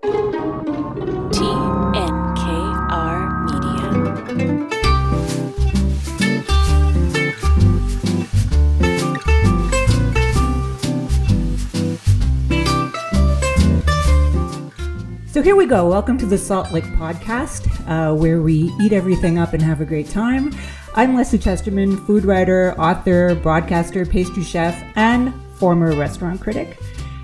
TNKR Media. So here we go. Welcome to the Salt Lick Podcast, where we eat everything up and have a great time. I'm Lesley Chesterman, food writer, author, broadcaster, pastry chef, and former restaurant critic.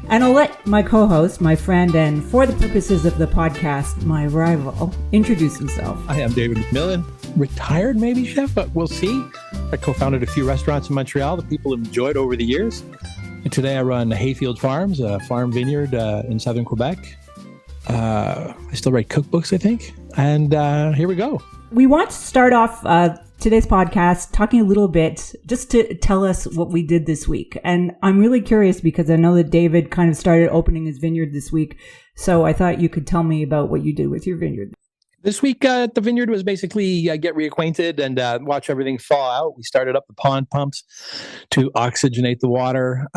And I'll let my co-host, my friend, and for the purposes of the podcast, my rival, introduce himself. Hi, I'm David McMillan. Retired maybe chef, but we'll see. I co-founded a few restaurants in Montreal that people have enjoyed over the years. And today I run Hayfield Farms, a farm vineyard in southern Quebec. I still write cookbooks, I think. And here we go. We want to start off today's podcast talking a little bit just to tell us what we did this week. And I'm really curious because I know that David kind of started opening his vineyard this week. So I thought you could tell me about what you did with your vineyard. This week at the vineyard was basically get reacquainted and watch everything thaw out. We started up the pond pumps to oxygenate the water.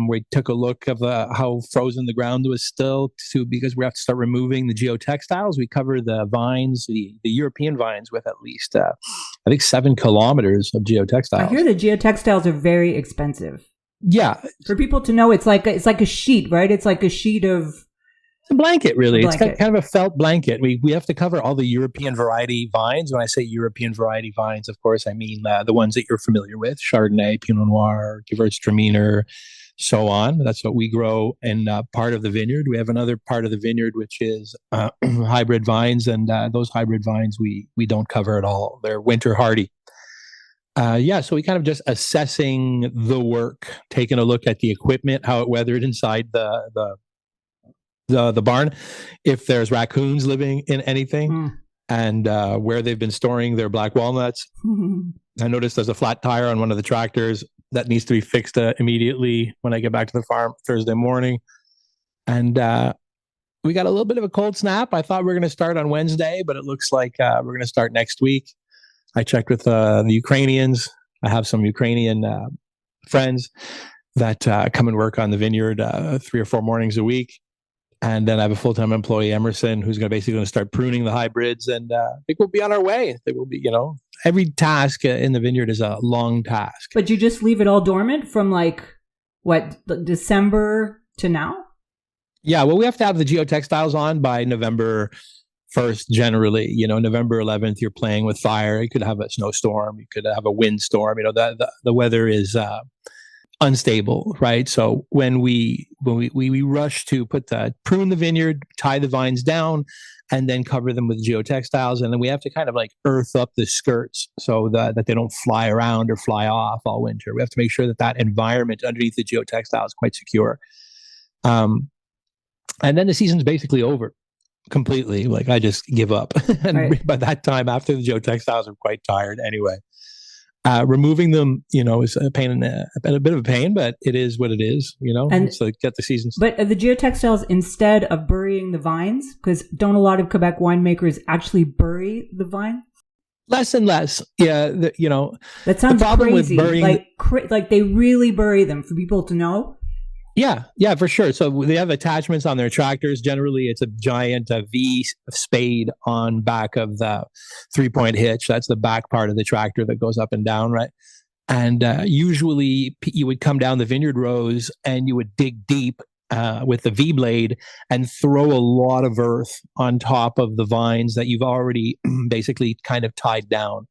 We took a look of how frozen the ground was still because we have to start removing the geotextiles. We cover the vines, the European vines with at least, I think 7 kilometers of geotextiles. I hear the geotextiles are very expensive. Yeah. For people to know, it's like a sheet, right? It's like a sheet of... It's a blanket, really. It's kind of a felt blanket. We have to cover all the European variety vines. When I say European variety vines, of course, I mean the ones that you're familiar with: Chardonnay, Pinot Noir, Gewürztraminer, so on. That's what we grow in part of the vineyard. We have another part of the vineyard which is hybrid vines, and those hybrid vines we don't cover at all. They're winter hardy. So we kind of just assessing the work, taking a look at the equipment, how it weathered inside the barn, if there's raccoons living in anything, and where they've been storing their black walnuts. I noticed there's a flat tire on one of the tractors that needs to be fixed immediately when I get back to the farm Thursday morning. And we got a little bit of a cold snap. I thought we were going to start on Wednesday, but it looks like we're going to start next week. I checked with the Ukrainians. I have some Ukrainian friends that come and work on the vineyard 3 or 4 mornings a week. And then I have a full-time employee, Emerson, who's basically going to start pruning the hybrids. And I think we'll be on our way. They will be, every task in the vineyard is a long task. But you just leave it all dormant from December to now? Yeah, well, we have to have the geotextiles on by November 1st, generally. November 11th, you're playing with fire. You could have a snowstorm. You could have a windstorm. The weather is... unstable, right? So when we rush to prune the vineyard, tie the vines down, and then cover them with geotextiles, and then we have to kind of earth up the skirts so that they don't fly around or fly off all winter. We have to make sure that environment underneath the geotextile is quite secure. And then the season's basically over completely. I just give up. And right. By that time, after the geotextiles, I'm quite tired anyway. Removing them, is a pain, a bit of a pain, but it is what it is, And so get the seasons. But the geotextiles, instead of burying the vines, because don't a lot of Quebec winemakers actually bury the vine? Less and less, yeah. That sounds crazy. Like they really bury them for people to know. Yeah, for sure. So they have attachments on their tractors. Generally, it's a giant V spade on back of the 3-point hitch. That's the back part of the tractor that goes up and down, right? And usually you would come down the vineyard rows and you would dig deep with the V blade and throw a lot of earth on top of the vines that you've already basically kind of tied down.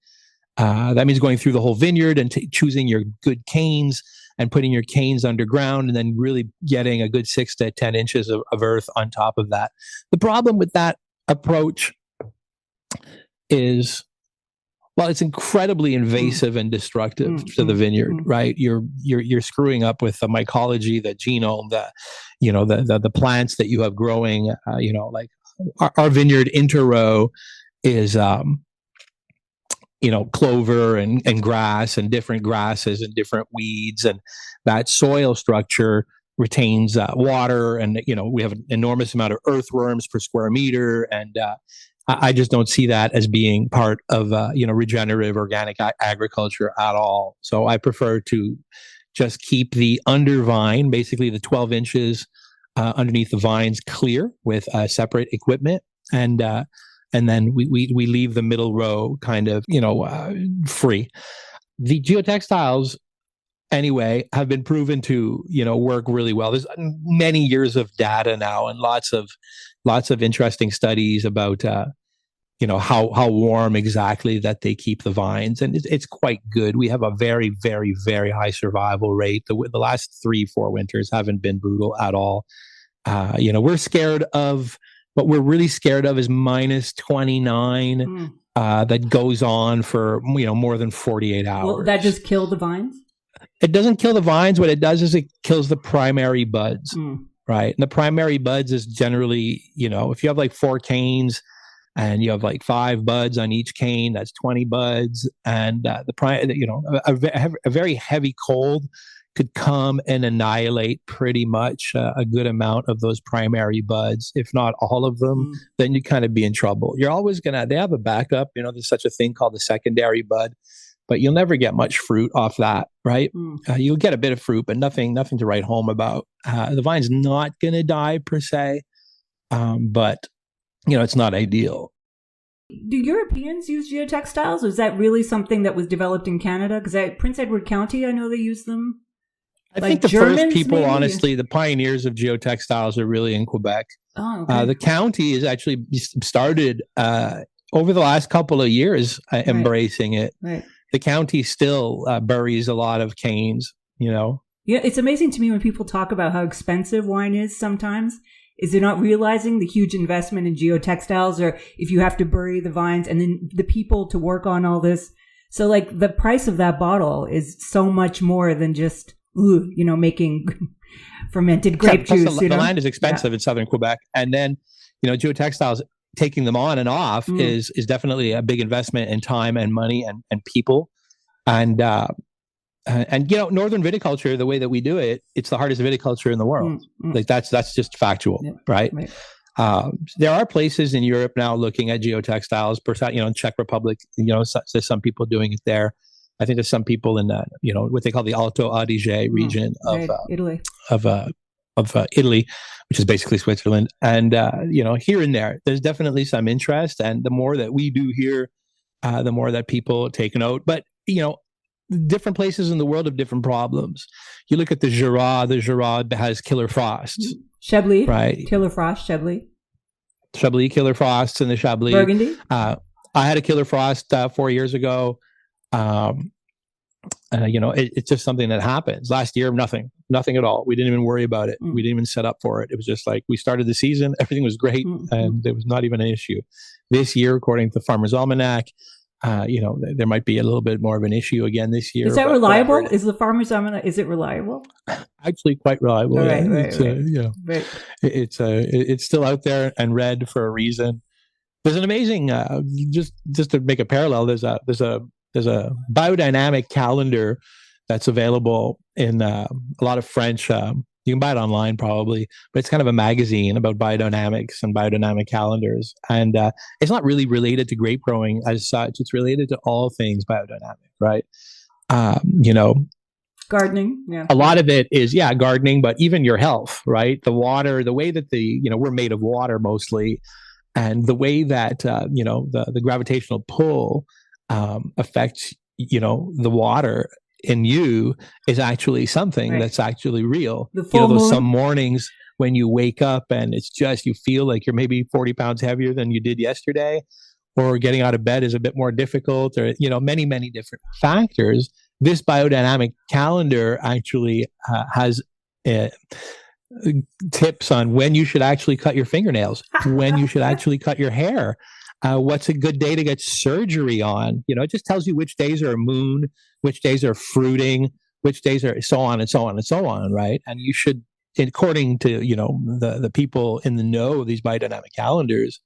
That means going through the whole vineyard and choosing your good canes and putting your canes underground and then really getting a good 6 to 10 inches of earth on top of that. The problem with that approach is, it's incredibly invasive and destructive to the vineyard, right? You're screwing up with the mycology, the genome, the plants that you have growing. Our vineyard interrow is clover and grass and different grasses and different weeds, and that soil structure retains water, and we have an enormous amount of earthworms per square meter, and I just don't see that as being part of regenerative organic agriculture at all. So I prefer to just keep the undervine, basically the 12 inches underneath the vines clear with separate equipment, and then we leave the middle row kind of free. The geotextiles, anyway, have been proven to work really well. There's many years of data now and lots of interesting studies about how warm exactly that they keep the vines, and it's quite good. We have a very, very, very high survival rate. The last 3-4 winters haven't been brutal at all. We're scared of what we're really scared of is -29 that goes on for more than 48 hours. Well, that just kill the vines? It doesn't kill the vines. What it does is it kills the primary buds, right? And the primary buds is generally, if you have like 4 canes and you have like 5 buds on each cane, that's 20 buds. And a very heavy cold could come and annihilate pretty much a good amount of those primary buds, if not all of them. Then you kind of be in trouble. You're always they have a backup. There's such a thing called the secondary bud, but you'll never get much fruit off that, right? You'll get a bit of fruit, but nothing to write home about. The vine's not going to die per se, but it's not ideal. Do Europeans use geotextiles? Or is that really something that was developed in Canada? Because Prince Edward County, I know they use them. I think the Germans, first people, maybe? Honestly, the pioneers of geotextiles are really in Quebec. Oh, okay. The county is actually started over the last couple of years embracing it. Right. The county still buries a lot of canes, Yeah, it's amazing to me when people talk about how expensive wine is sometimes. Is they're not realizing the huge investment in geotextiles, or if you have to bury the vines and then the people to work on all this. So like the price of that bottle is so much more than just making fermented grape juice. The land is expensive in southern Quebec, and then geotextiles, taking them on and off is definitely a big investment in time and money and people, and northern viticulture, the way that we do it, it's the hardest viticulture in the world. Like that's just factual, right? There are places in Europe now looking at geotextiles. In Czech Republic, there's some people doing it there. I think there's some people in what they call the Alto Adige region of Italy, Italy, which is basically Switzerland. And here and there's definitely some interest. And the more that we do here, the more that people take note. But different places in the world have different problems. You look at the Jura has killer frosts. Chablis, right? Killer frost, Chablis, killer frosts in the Chablis. Burgundy. I had a killer frost 4 years ago. It's just something that happens. Last year, nothing at all. We didn't even worry about it. We didn't even set up for it. It was just like we started the season, everything was great, and there was not even an issue. This year, according to Farmer's Almanac, there might be a little bit more of an issue again this year. Is that reliable? Is the Farmer's Almanac, is it reliable? Actually, quite reliable. Right. It's still out there and read for a reason. There's an amazing, just to make a parallel, there's a biodynamic calendar that's available in a lot of French. You can buy it online probably, but it's kind of a magazine about biodynamics and biodynamic calendars. And it's not really related to grape growing as such. It's related to all things biodynamic, right? Gardening, yeah. A lot of it is, gardening, but even your health, right? The water, the way that we're made of water mostly, and the way that, the gravitational pull affects, the water in you is actually something that's actually real. Those some mornings when you wake up and it's just, you feel like you're maybe 40 pounds heavier than you did yesterday, or getting out of bed is a bit more difficult, or, many, many different factors. This biodynamic calendar actually has tips on when you should actually cut your fingernails, when you should actually cut your hair. What's a good day to get surgery on? It just tells you which days are a moon, which days are fruiting, which days are so on and so on and so on, right? And you should, according to, the people in the know, these biodynamic calendars,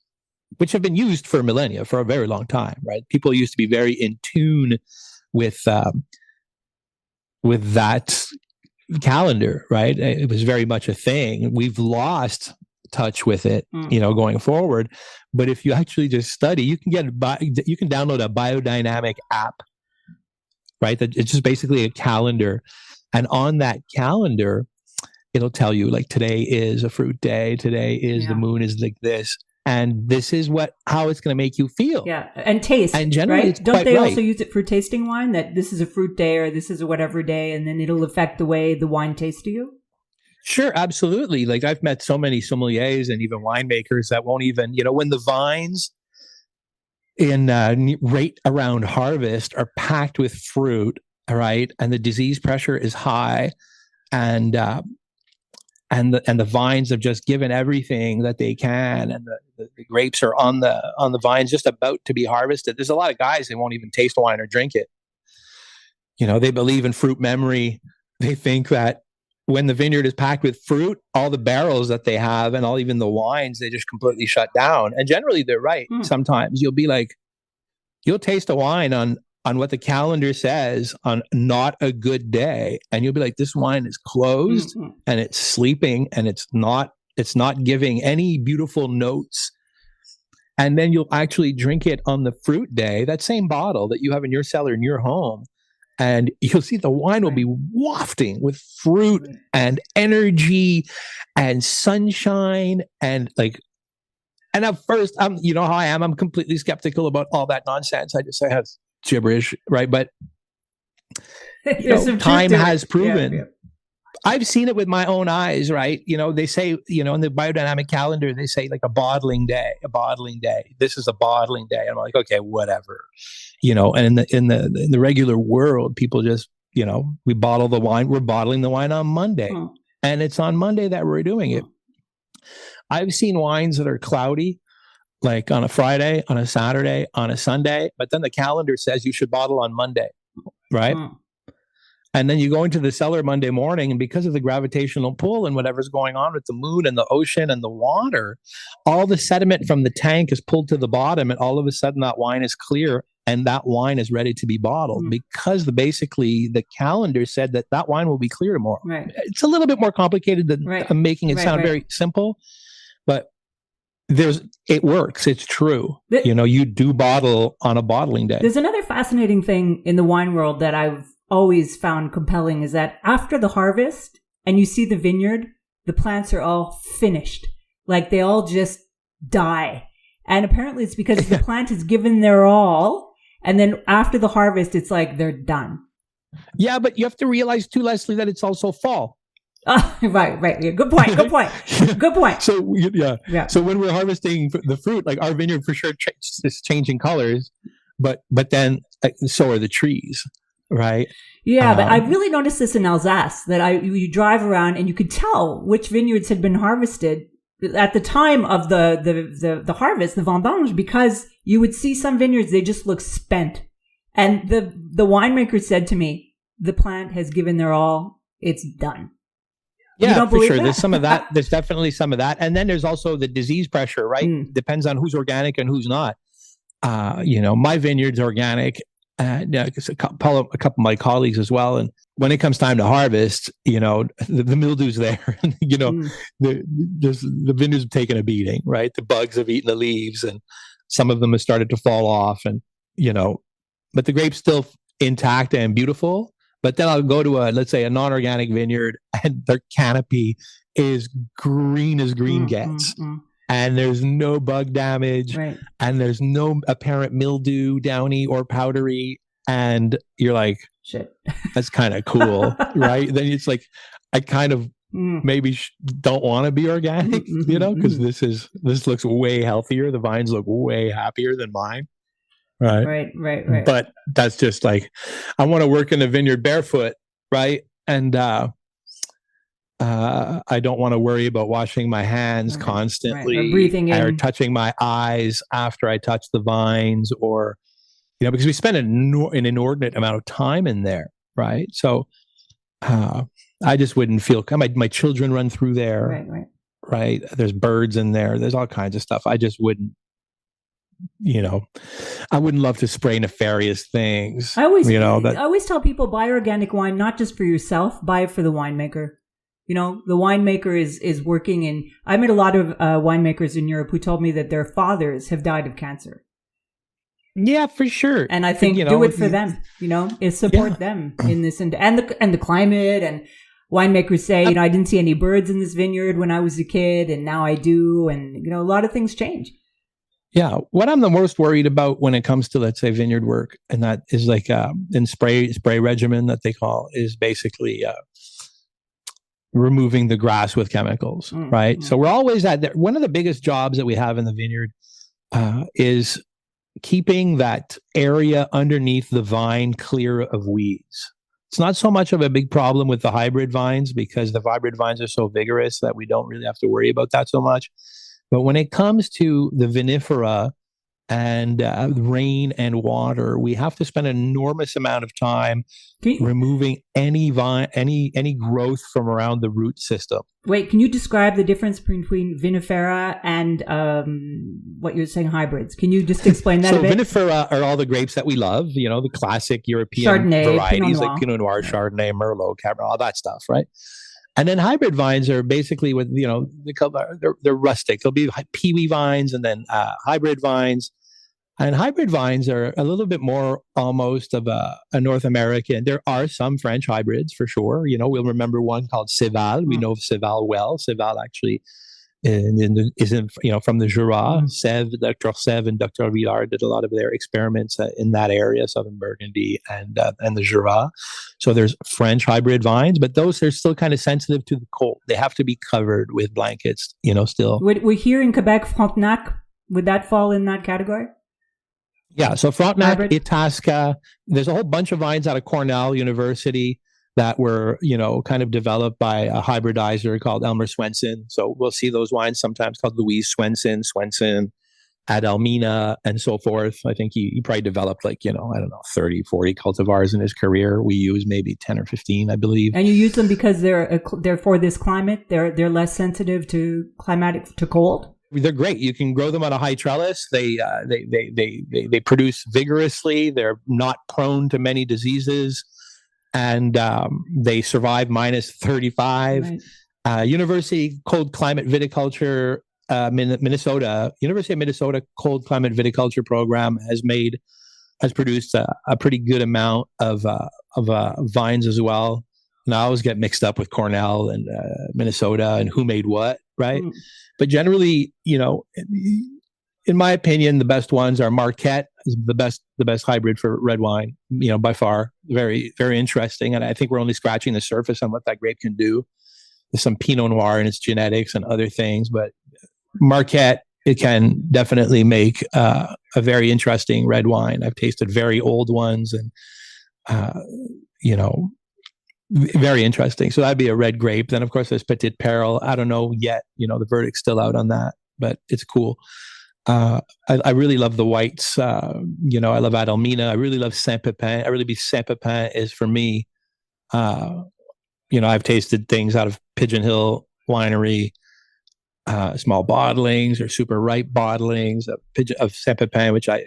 which have been used for millennia, for a very long time, right? People used to be very in tune with that calendar, right? It was very much a thing. We've lost touch with it, going forward. But if you actually just study, you can download a biodynamic app, right? That it's just basically a calendar, and on that calendar, it'll tell you like today is a fruit day. Today is the moon is like this. And this is how it's going to make you feel. Yeah. And taste. And generally, right? Don't they also use it for tasting wine, that this is a fruit day or this is a whatever day, and then it'll affect the way the wine tastes to you? Sure, absolutely. Like I've met so many sommeliers and even winemakers that won't even, when the vines in right around harvest are packed with fruit, all right, and the disease pressure is high, and the vines have just given everything that they can, and the grapes are on the vines just about to be harvested. There's a lot of guys, they won't even taste wine or drink it. They believe in fruit memory. They think that when the vineyard is packed with fruit, all the barrels that they have and even the wines, they just completely shut down. And generally they're right. Sometimes you'll be like, you'll taste a wine on what the calendar says on not a good day. And you'll be like, this wine is closed and it's sleeping and it's not giving any beautiful notes. And then you'll actually drink it on the fruit day, that same bottle that you have in your cellar in your home. And you'll see the wine will be wafting with fruit and energy and sunshine and at first, you know how I am. I'm completely skeptical about all that nonsense. I just say that's gibberish, right? But time has proven. Yeah. I've seen it with my own eyes, right? They say, in the biodynamic calendar, they say like a bottling day. This is a bottling day. I'm like, okay, whatever. And in the regular world, people just, we bottle the wine. We're bottling the wine on Monday, and it's on Monday that we're doing it. I've seen wines that are cloudy, like on a Friday, on a Saturday, on a Sunday, but then the calendar says you should bottle on Monday, right? And then you go into the cellar Monday morning, and because of the gravitational pull and whatever's going on with the moon and the ocean and the water, all the sediment from the tank is pulled to the bottom, and all of a sudden that wine is clear and that wine is ready to be bottled because basically the calendar said that wine will be clear tomorrow. Right. It's a little bit more complicated than I'm making it sound very simple, but it works. It's true. You do bottle on a bottling day. There's another fascinating thing in the wine world that I've always found compelling is that after the harvest and you see the vineyard, the plants are all finished. Like they all just die. And apparently it's because the plant has given their all. And then after the harvest, it's like they're done. Yeah, but you have to realize too, Lesley, that it's also fall. Right. Yeah, good point. So So when we're harvesting the fruit, like our vineyard for sure is changing colors, but then so are the trees, right? Yeah, but I really noticed this in Alsace that you drive around and you could tell which vineyards had been harvested at the time of the harvest, the vendange, because you would see some vineyards, they just look spent. And the winemaker said to me, the plant has given their all, it's done. Yeah, for sure. That? There's some of that. There's definitely some of that. And then there's also the disease pressure, right? Depends on who's organic and who's not. My vineyard's organic. A couple of my colleagues as well. And when it comes time to harvest, the mildew's there. The vineyard's taken a beating, right? The bugs have eaten the leaves, and some of them have started to fall off. And but the grape's still intact and beautiful. But then I'll go to let's say a non-organic vineyard, and their canopy is green as green gets. And there's no bug damage, and there's no apparent mildew, downy, or powdery. And you're like, shit, that's kind of cool, right? Then it's like, I kind of maybe don't want to be organic, because this looks way healthier. The vines look way happier than mine. Right. But that's just like, I want to work in the vineyard barefoot, right? And I don't want to worry about washing my hands constantly, or breathing in, or touching my eyes after I touch the vines, or because we spend an inordinate amount of time in there, right? So I just wouldn't feel. My children run through there, right? There's birds in there. There's all kinds of stuff. I just wouldn't. I wouldn't love to spray nefarious things. I always tell people, buy organic wine not just for yourself, buy it for the winemaker. The winemaker is working, and I met a lot of winemakers in Europe who told me that their fathers have died of cancer. Yeah, for sure. And I think do it for them. Is support them in this, and the climate, and winemakers say, I didn't see any birds in this vineyard when I was a kid, and now I do. And, a lot of things change. Yeah. What I'm the most worried about when it comes to, let's say, vineyard work, and that is like in spray regimen that they call, is basically removing the grass with chemicals, right? So we're always one of the biggest jobs that we have in the vineyard is keeping that area underneath the vine clear of weeds. It's not so much of a big problem with the hybrid vines because the hybrid vines are so vigorous that we don't really have to worry about that so much. But when it comes to the vinifera and rain and water, we have to spend an enormous amount of time removing any growth from around the root system. Wait, can you describe the difference between vinifera and what you're saying, hybrids? Can you just explain that a bit? So vinifera are all the grapes that we love, the classic European Chardonnay, varieties like Pinot Noir, Chardonnay, Merlot, Cabernet, all that stuff, right? And then hybrid vines are basically with, they're rustic. There'll be peewee vines and then hybrid vines. And hybrid vines are a little bit more almost of a North American. There are some French hybrids for sure. We'll remember one called Céval. We know Céval well. Céval actually is from the Jura. Sèvres, Dr. Sèvres and Dr. Villard did a lot of their experiments in that area, southern Burgundy and the Jura. So there's French hybrid vines, but those are still kind of sensitive to the cold. They have to be covered with blankets, still. We're here in Quebec, Frontenac. Would that fall in that category? Yeah, so Frontenac, Itasca, there's a whole bunch of vines out of Cornell University that were, kind of developed by a hybridizer called Elmer Swenson. So we'll see those wines sometimes called Louise Swenson, Adelmina, and so forth. I think he probably developed 30, 40 cultivars in his career. We use maybe 10 or 15, I believe. And you use them because they're for this climate? They're less sensitive to cold? They're great. You can grow them on a high trellis. They produce vigorously. They're not prone to many diseases, and they survive minus 35. Right. University Cold Climate Viticulture, Minnesota. University of Minnesota Cold Climate Viticulture program has produced a pretty good amount of vines as well. And I always get mixed up with Cornell and Minnesota and who made what, right? But generally, in my opinion, the best ones are Marquette is the best hybrid for red wine, by far. Very, very interesting. And I think we're only scratching the surface on what that grape can do. There's some Pinot Noir in its genetics and other things, but Marquette, it can definitely make a very interesting red wine. I've tasted very old ones and, very interesting. So that'd be a red grape. Then, of course, there's Petit Perle. I don't know yet. The verdict's still out on that, but it's cool. I really love the whites. I love Adelmina. I really love Saint-Pepin. Saint-Pepin is for me. I've tasted things out of Pigeon Hill Winery, small bottlings or super ripe bottlings of Saint-Pepin, which I'd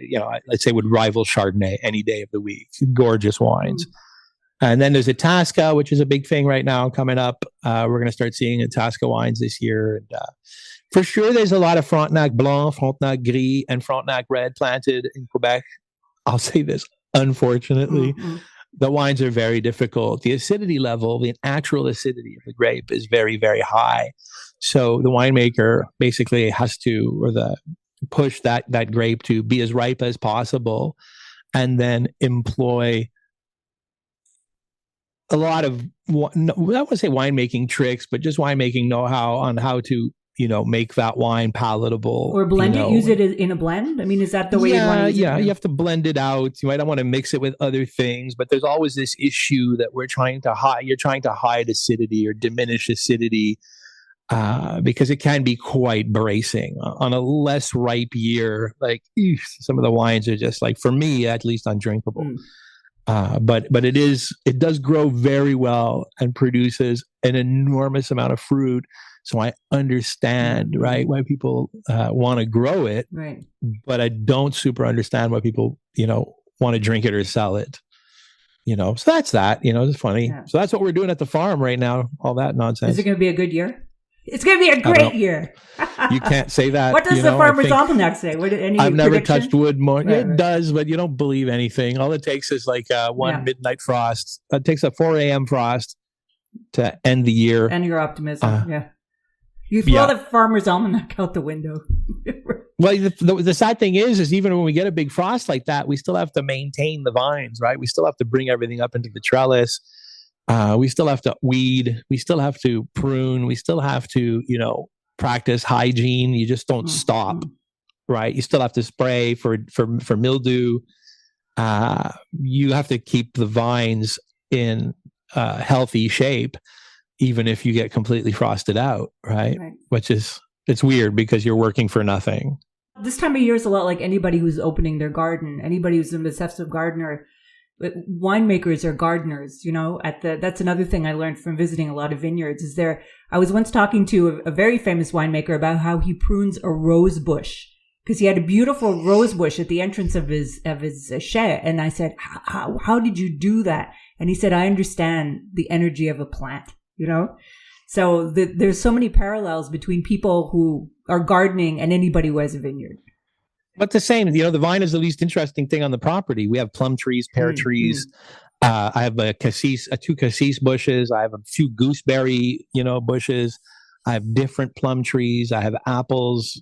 say would rival Chardonnay any day of the week. Gorgeous wines. And then there's Itasca, which is a big thing right now coming up. We're going to start seeing Itasca wines this year. And for sure, there's a lot of Frontenac Blanc, Frontenac Gris, and Frontenac Red planted in Quebec. I'll say this, unfortunately. The wines are very difficult. The acidity level, the actual acidity of the grape is very, very high. So the winemaker basically has to, push that grape to be as ripe as possible and then employ a lot of, I don't want to say winemaking tricks, but just winemaking know-how on how to, make that wine palatable. Or blend it, use it in a blend? I mean, is that the way you want to use it? Yeah, you have to blend it out. You might not want to mix it with other things, but there's always this issue that you're trying to hide acidity or diminish acidity because it can be quite bracing. On a less ripe year, some of the wines are just for me, at least undrinkable. But it does grow very well and produces an enormous amount of fruit. So I understand, right, why people want to grow it, right? But I don't super understand why people, want to drink it or sell it. So that's that. It's funny. Yeah. So that's what we're doing at the farm right now. All that nonsense. Is it going to be a good year? It's going to be a great year. You can't say that. What does the Farmer's Almanac say? I've never touched wood more. Right, it does, but you don't believe anything. All it takes is one midnight frost. It takes a 4 a.m. frost to end the year. And your optimism, yeah. You throw the farmer's almanac out the window. Well, the sad thing is even when we get a big frost like that, we still have to maintain the vines, right? We still have to bring everything up into the trellis. We still have to weed. We still have to prune. We still have to, practice hygiene. You just don't stop, right? You still have to spray for mildew. You have to keep the vines in healthy shape, even if you get completely frosted out, right? Which is, it's weird because you're working for nothing. This time of year is a lot like anybody who's opening their garden, anybody who's an obsessive gardener. Winemakers are gardeners, that's another thing I learned from visiting a lot of vineyards I was once talking to a very famous winemaker about how he prunes a rose bush because he had a beautiful rose bush at the entrance of his shed. And I said, how did you do that? And he said, I understand the energy of a plant, So there's so many parallels between people who are gardening and anybody who has a vineyard. But the same, the vine is the least interesting thing on the property. We have plum trees, pear trees. I have two cassis bushes. I have a few gooseberry, bushes. I have different plum trees. I have apples.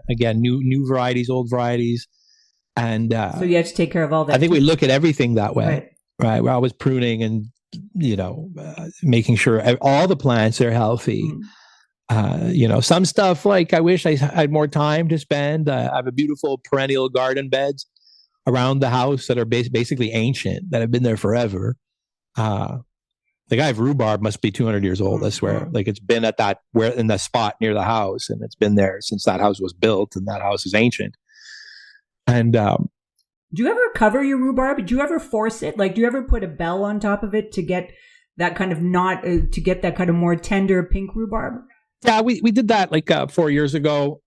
Again, new varieties, old varieties. And so you have to take care of all that. I think we look at everything that way, right? We're always pruning and, making sure all the plants are healthy. Some stuff like I wish I had more time to spend. I have a beautiful perennial garden beds around the house that are basically ancient, that have been there forever. The guy of rhubarb must be 200 years old, I swear. Like it's been in the spot near the house, and it's been there since that house was built, and that house is ancient. And do you ever cover your rhubarb? Do you ever force it? Like, do you ever put a bell on top of it to get that kind of to get that kind of more tender pink rhubarb? Yeah, we did that like 4 years ago.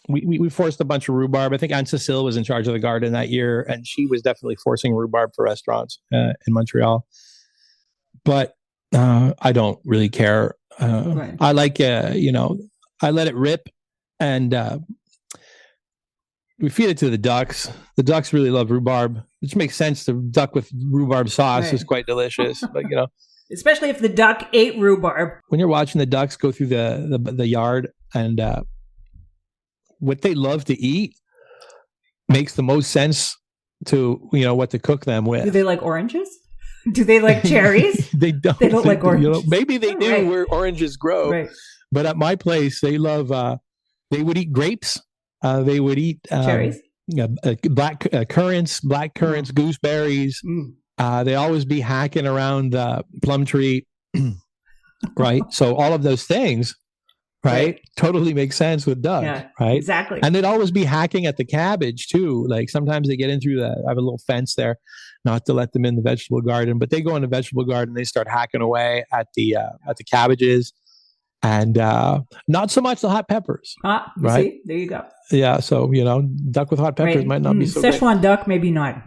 We forced a bunch of rhubarb. I think Anne Cecile was in charge of the garden that year, and she was definitely forcing rhubarb for restaurants in Montreal. But I don't really care. I like, I let it rip, and we feed it to the ducks. The ducks really love rhubarb, which makes sense. The duck with rhubarb sauce is quite delicious, but especially if the duck ate rhubarb. When you're watching the ducks go through the yard, and what they love to eat makes the most sense to what to cook them with. Do they like oranges? Do they like cherries? They don't. They don't like oranges. Maybe they do where oranges grow. Right. But at my place, they love. They would eat grapes. They would eat cherries. Black currants, gooseberries. They always be hacking around the plum tree, right? So all of those things, right, totally makes sense with ducks, right? Exactly. And they'd always be hacking at the cabbage too. Like sometimes they get in through I have a little fence there, not to let them in the vegetable garden, but they go in the vegetable garden. They start hacking away at the cabbages, and not so much the hot peppers. Right? See? There you go. Yeah. So duck with hot peppers might not be so great. Szechuan duck, maybe not.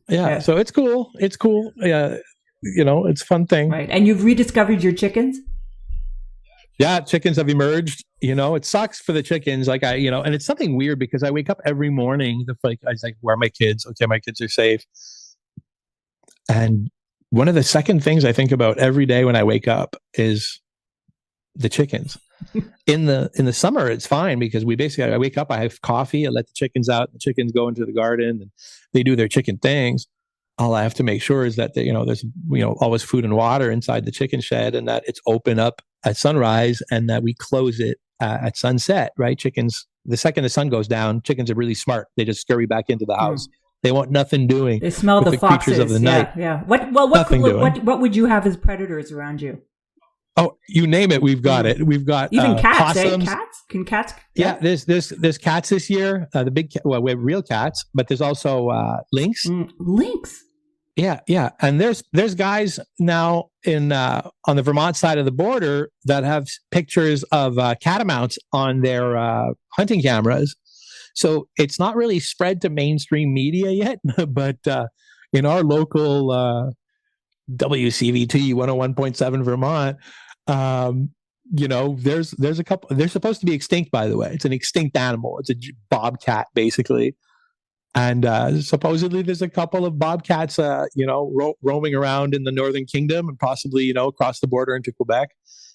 Yeah, so it's cool. It's cool. Yeah, it's a fun thing. Right, and you've rediscovered your chickens? Yeah, chickens have emerged. It sucks for the chickens. Like and it's something weird because I wake up every morning. I was like, where are my kids? Okay, my kids are safe. And one of the second things I think about every day when I wake up is the chickens. In the summer, it's fine because I wake up, I have coffee, I let the chickens out, the chickens go into the garden and they do their chicken things. All I have to make sure is that there's always food and water inside the chicken shed, and that it's open up at sunrise, and that we close it at sunset. Right? Chickens, the second the sun goes down, chickens are really smart. They just scurry back into the house. They want nothing doing. They smell with the foxes creatures of the night. Yeah. What would you have as predators around you? Oh, you name it, we've got it. We've got even cats. possums. Cats? Can cats? Yeah, there's cats this year. The big we have real cats, but there's also lynx. Lynx. Yeah, and there's guys now on the Vermont side of the border that have pictures of catamounts on their hunting cameras. So it's not really spread to mainstream media yet, but in our local WCVT 101.7 Vermont, there's a couple. They're supposed to be extinct, by the way. It's an extinct animal. It's a bobcat, basically. And supposedly there's a couple of bobcats, roaming around in the Northern Kingdom and possibly, across the border into Quebec.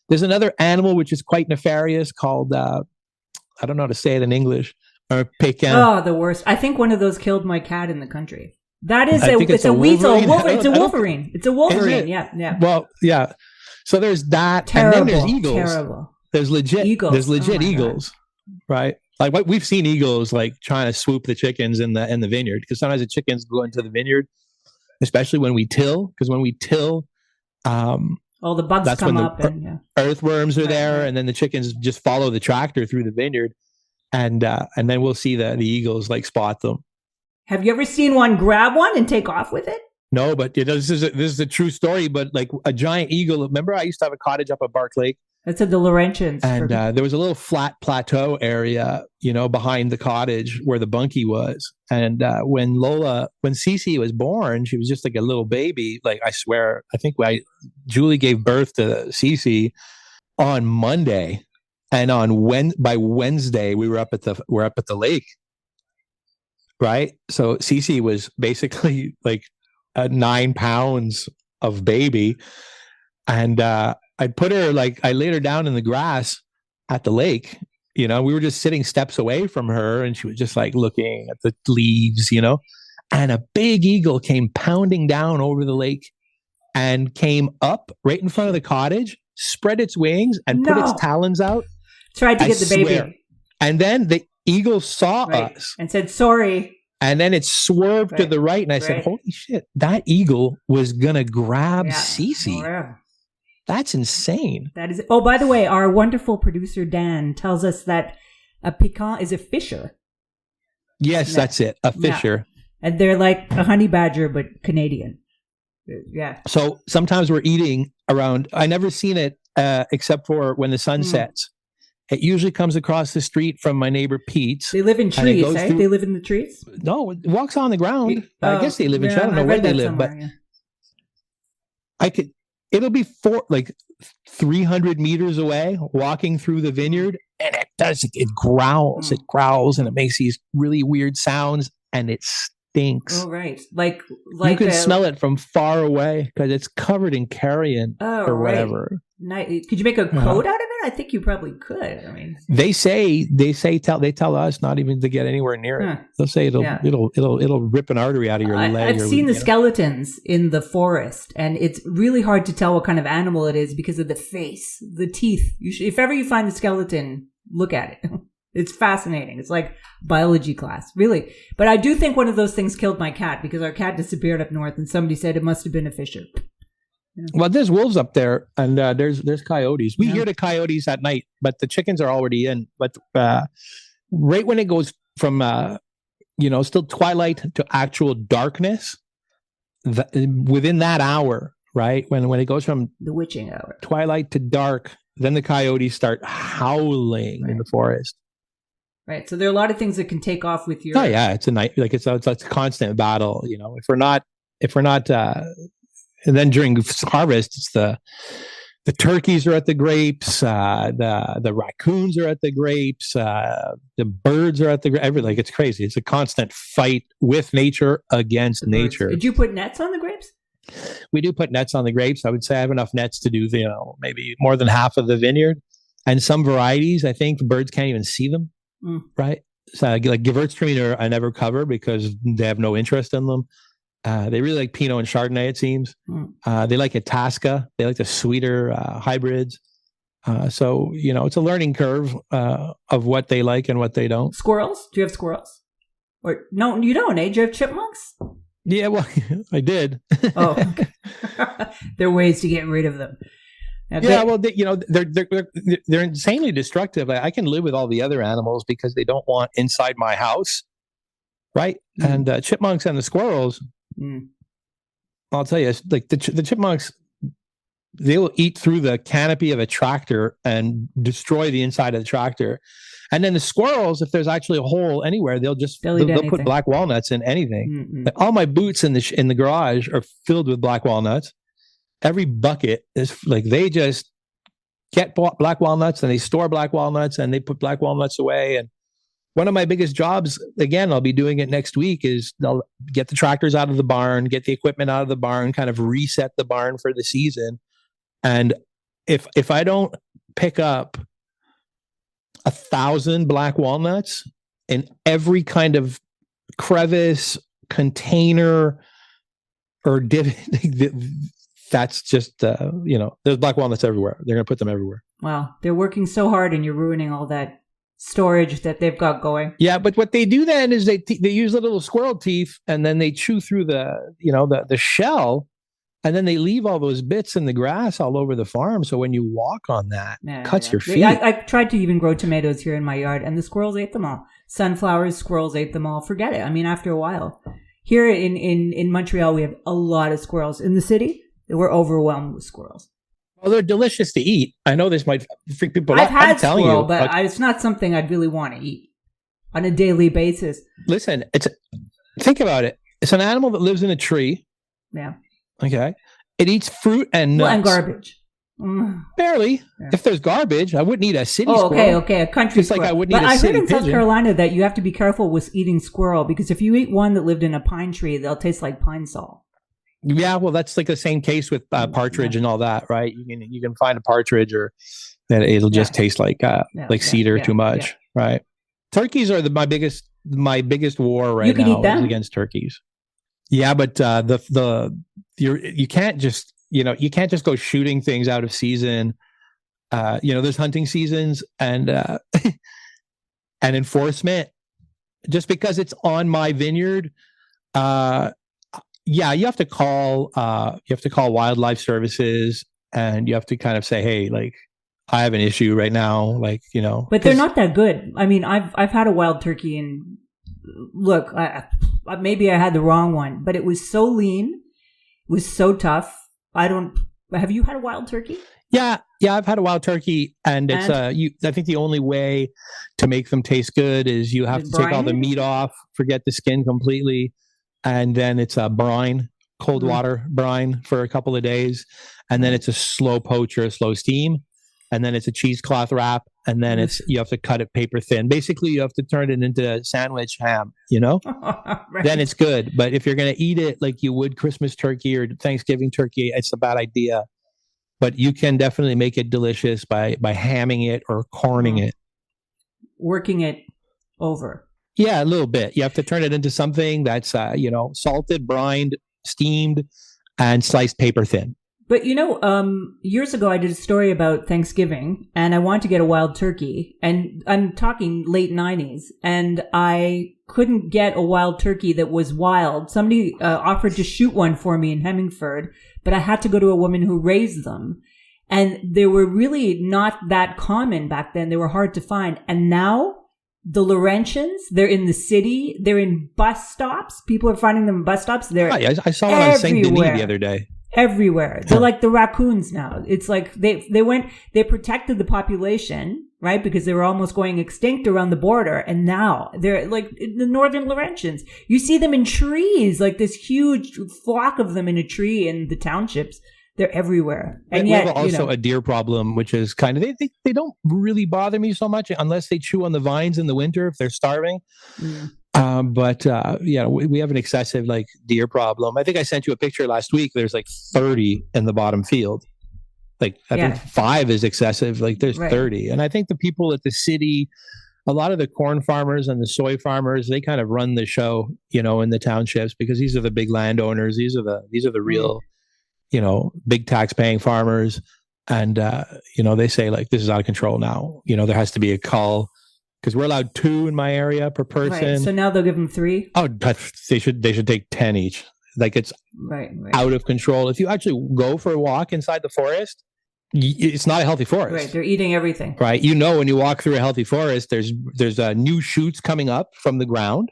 There's another animal which is quite nefarious called, I don't know how to say it in English, or pécan. Oh, the worst. I think one of those killed my cat in the country. That is it's a weasel. It's a wolverine. It's a wolverine. Yeah. Well, yeah. So there's that. Terrible. And then there's eagles. Terrible. There's legit eagles. There's legit eagles, right? Like what we've seen eagles like trying to swoop the chickens in the vineyard, because sometimes the chickens go into the vineyard, especially when we till. Because when we till, all the bugs that's come when up and earthworms are there, and then the chickens just follow the tractor through the vineyard, and then we'll see the eagles like spot them. Have you ever seen one grab one and take off with it? No, but this is a true story. But like a giant eagle. Remember, I used to have a cottage up at Bark Lake. That's at the Laurentians. And there was a little flat plateau area, behind the cottage where the bunkie was. And when Cece was born, she was just like a little baby. Like, I swear, I think Julie gave birth to Cece on Monday, and by Wednesday we're up at the lake, right? So Cece was basically like 9 pounds of baby, and I laid her down in the grass at the lake. We were just sitting steps away from her, and she was just like looking at the leaves, and a big eagle came pounding down over the lake and came up right in front of the cottage, spread its wings and put its talons out. Tried to get the baby. And then the eagle saw us and said, sorry. And then it swerved to the right. And I said, holy shit, that eagle was going to grab Cece. Oh, yeah. That's insane. That is. Oh, by the way, our wonderful producer Dan tells us that a pécan is a fisher. Yes, that's it. A fisher. Yeah. And they're like a honey badger, but Canadian. Yeah. So sometimes we're eating around. I never seen it except for when the sun sets. It usually comes across the street from my neighbor Pete's. They live in trees, right? They live in the trees? No, it walks on the ground. I guess they live in trees. I don't know where they live, but it'll be 300 meters away, walking through the vineyard, and it growls. It growls, and it makes these really weird sounds, and it stinks. Oh, right. Like you can smell it from far away because it's covered in carrion or whatever. Nice. Could you make a coat out of it? I think you probably could. I mean, they tell us not even to get anywhere near it. They'll say it'll rip an artry out of your leg. I've seen the skeletons in the forest, and it's really hard to tell what kind of animal it is because of the face, the teeth. If ever you find the skeleton, look at it. It's fascinating. It's like biology class, really. But I do think one of those things killed my cat because our cat disappeared up north, and somebody said it must have been a fisher. Yeah. Well, there's wolves up there, and there's coyotes. We hear the coyotes at night, but the chickens are already in. But right when it goes from still twilight to actual darkness, within that hour, right when it goes from the witching hour, twilight to dark, then the coyotes start howling in the forest. Right. So there are a lot of things that can take off with your. Oh yeah, it's a night. Like it's a constant battle. If we're not. And then during harvest, it's the turkeys are at the grapes, the raccoons are at the grapes, the birds are at the grapes. Like it's crazy. It's a constant fight with nature against nature. Did you put nets on the grapes? We do put nets on the grapes. I would say I have enough nets to do maybe more than half of the vineyard. And some varieties, I think birds can't even see them. Right. So like Gewürztraminer, I never cover because they have no interest in them. They really like Pinot and Chardonnay, it seems. They like Itasca. They like the sweeter hybrids. So, it's a learning curve of what they like and what they don't. Squirrels? Do you have squirrels? Or no, you don't, eh? Do you have chipmunks? Yeah, well, I did. Oh, okay. There are ways to get rid of them. Well, they're insanely destructive. I can live with all the other animals because they don't want inside my house, right? And chipmunks and the squirrels, I'll tell you, like the chipmunks, they will eat through the canopy of a tractor and destroy the inside of the tractor. And then the squirrels, if there's actually a hole anywhere, they'll put black walnuts in anything. Like all my boots in the garage are filled with black walnuts. Every bucket is like they just get black walnuts and they store black walnuts and they put black walnuts away. And one of my biggest jobs, again, I'll be doing it next week, is I'll get the tractors out of the barn, get the equipment out of the barn, kind of reset the barn for the season. And if I don't pick up 1,000 black walnuts in every kind of crevice, container, or that's just, there's black walnuts everywhere. They're going to put them everywhere. Wow. They're working so hard and you're ruining all that storage that they've got going. Yeah, but what they do then is they use the little squirrel teeth, and then they chew through the shell, and then they leave all those bits in the grass all over the farm. So when you walk on that, cuts your feet. I tried to even grow tomatoes here in my yard, and the squirrels ate them all. Sunflowers, squirrels ate them all. Forget it. I mean, after a while. Here in Montreal, we have a lot of squirrels. In the city, we're overwhelmed with squirrels. Well, they're delicious to eat. I know this might freak people out. I've had squirrel, but it's not something I'd really want to eat on a daily basis. Listen, think about it. It's an animal that lives in a tree. Yeah. Okay. It eats fruit and nuts. Well, and garbage. Barely. Yeah. If there's garbage, I wouldn't eat a city squirrel. Okay. A country Just squirrel. Like I wouldn't eat a city pigeon. I heard in South Carolina that you have to be careful with eating squirrel, because if you eat one that lived in a pine tree, they'll taste like pine sol. Yeah, well, that's like the same case with partridge and all that, right? You can find a partridge, or that it'll just taste like cedar too much, right? Turkeys are my biggest war right now is against turkeys. Yeah, but you can't just go shooting things out of season. There's hunting seasons and enforcement. Just because it's on my vineyard, you have to call wildlife services, and you have to kind of say, hey, like, I have an issue right now, But they're not that good. I mean, I've had a wild turkey, and look, maybe I had the wrong one, but it was so lean, it was so tough. Have you had a wild turkey? Yeah, I've had a wild turkey, and it's I think the only way to make them taste good is you have to take all the meat off, forget the skin completely. And then it's a brine, cold water brine for a couple of days. And then it's a slow poach or a slow steam. And then it's a cheesecloth wrap. And then you have to cut it paper thin. Basically, you have to turn it into sandwich ham, Right. Then it's good. But if you're going to eat it like you would Christmas turkey or Thanksgiving turkey, it's a bad idea. But you can definitely make it delicious by hamming it or corning it. Working it over. Yeah, a little bit. You have to turn it into something that's, salted, brined, steamed, and sliced paper thin. But, years ago, I did a story about Thanksgiving, and I wanted to get a wild turkey. And I'm talking late 90s, and I couldn't get a wild turkey that was wild. Somebody offered to shoot one for me in Hemingford, but I had to go to a woman who raised them. And they were really not that common back then. They were hard to find. And now, the Laurentians, they're in the city. They're in bus stops. People are finding them in bus stops. I saw one on Saint Denis the other day. Everywhere. They're like the raccoons now. It's like they protected the population, right? Because they were almost going extinct around the border. And now they're like the northern Laurentians. You see them in trees, like this huge flock of them in a tree in the townships. They're everywhere. And yet, we have also a deer problem, which is kind of, they don't really bother me so much unless they chew on the vines in the winter if they're starving. But we have an excessive deer problem. I think I sent you a picture last week. There's 30 in the bottom field. I think 5 is excessive. There's 30. And I think the people at the city, a lot of the corn farmers and the soy farmers, they kind of run the show, in the townships, because these are the big landowners. These are the real, big tax paying farmers. And, they say this is out of control now. There has to be a cull, because we're allowed 2 in my area per person. Right. So now they'll give them 3? Oh, they should take 10 each. It's out of control. If you actually go for a walk inside the forest, it's not a healthy forest. Right. They're eating everything. Right. When you walk through a healthy forest, there's new shoots coming up from the ground,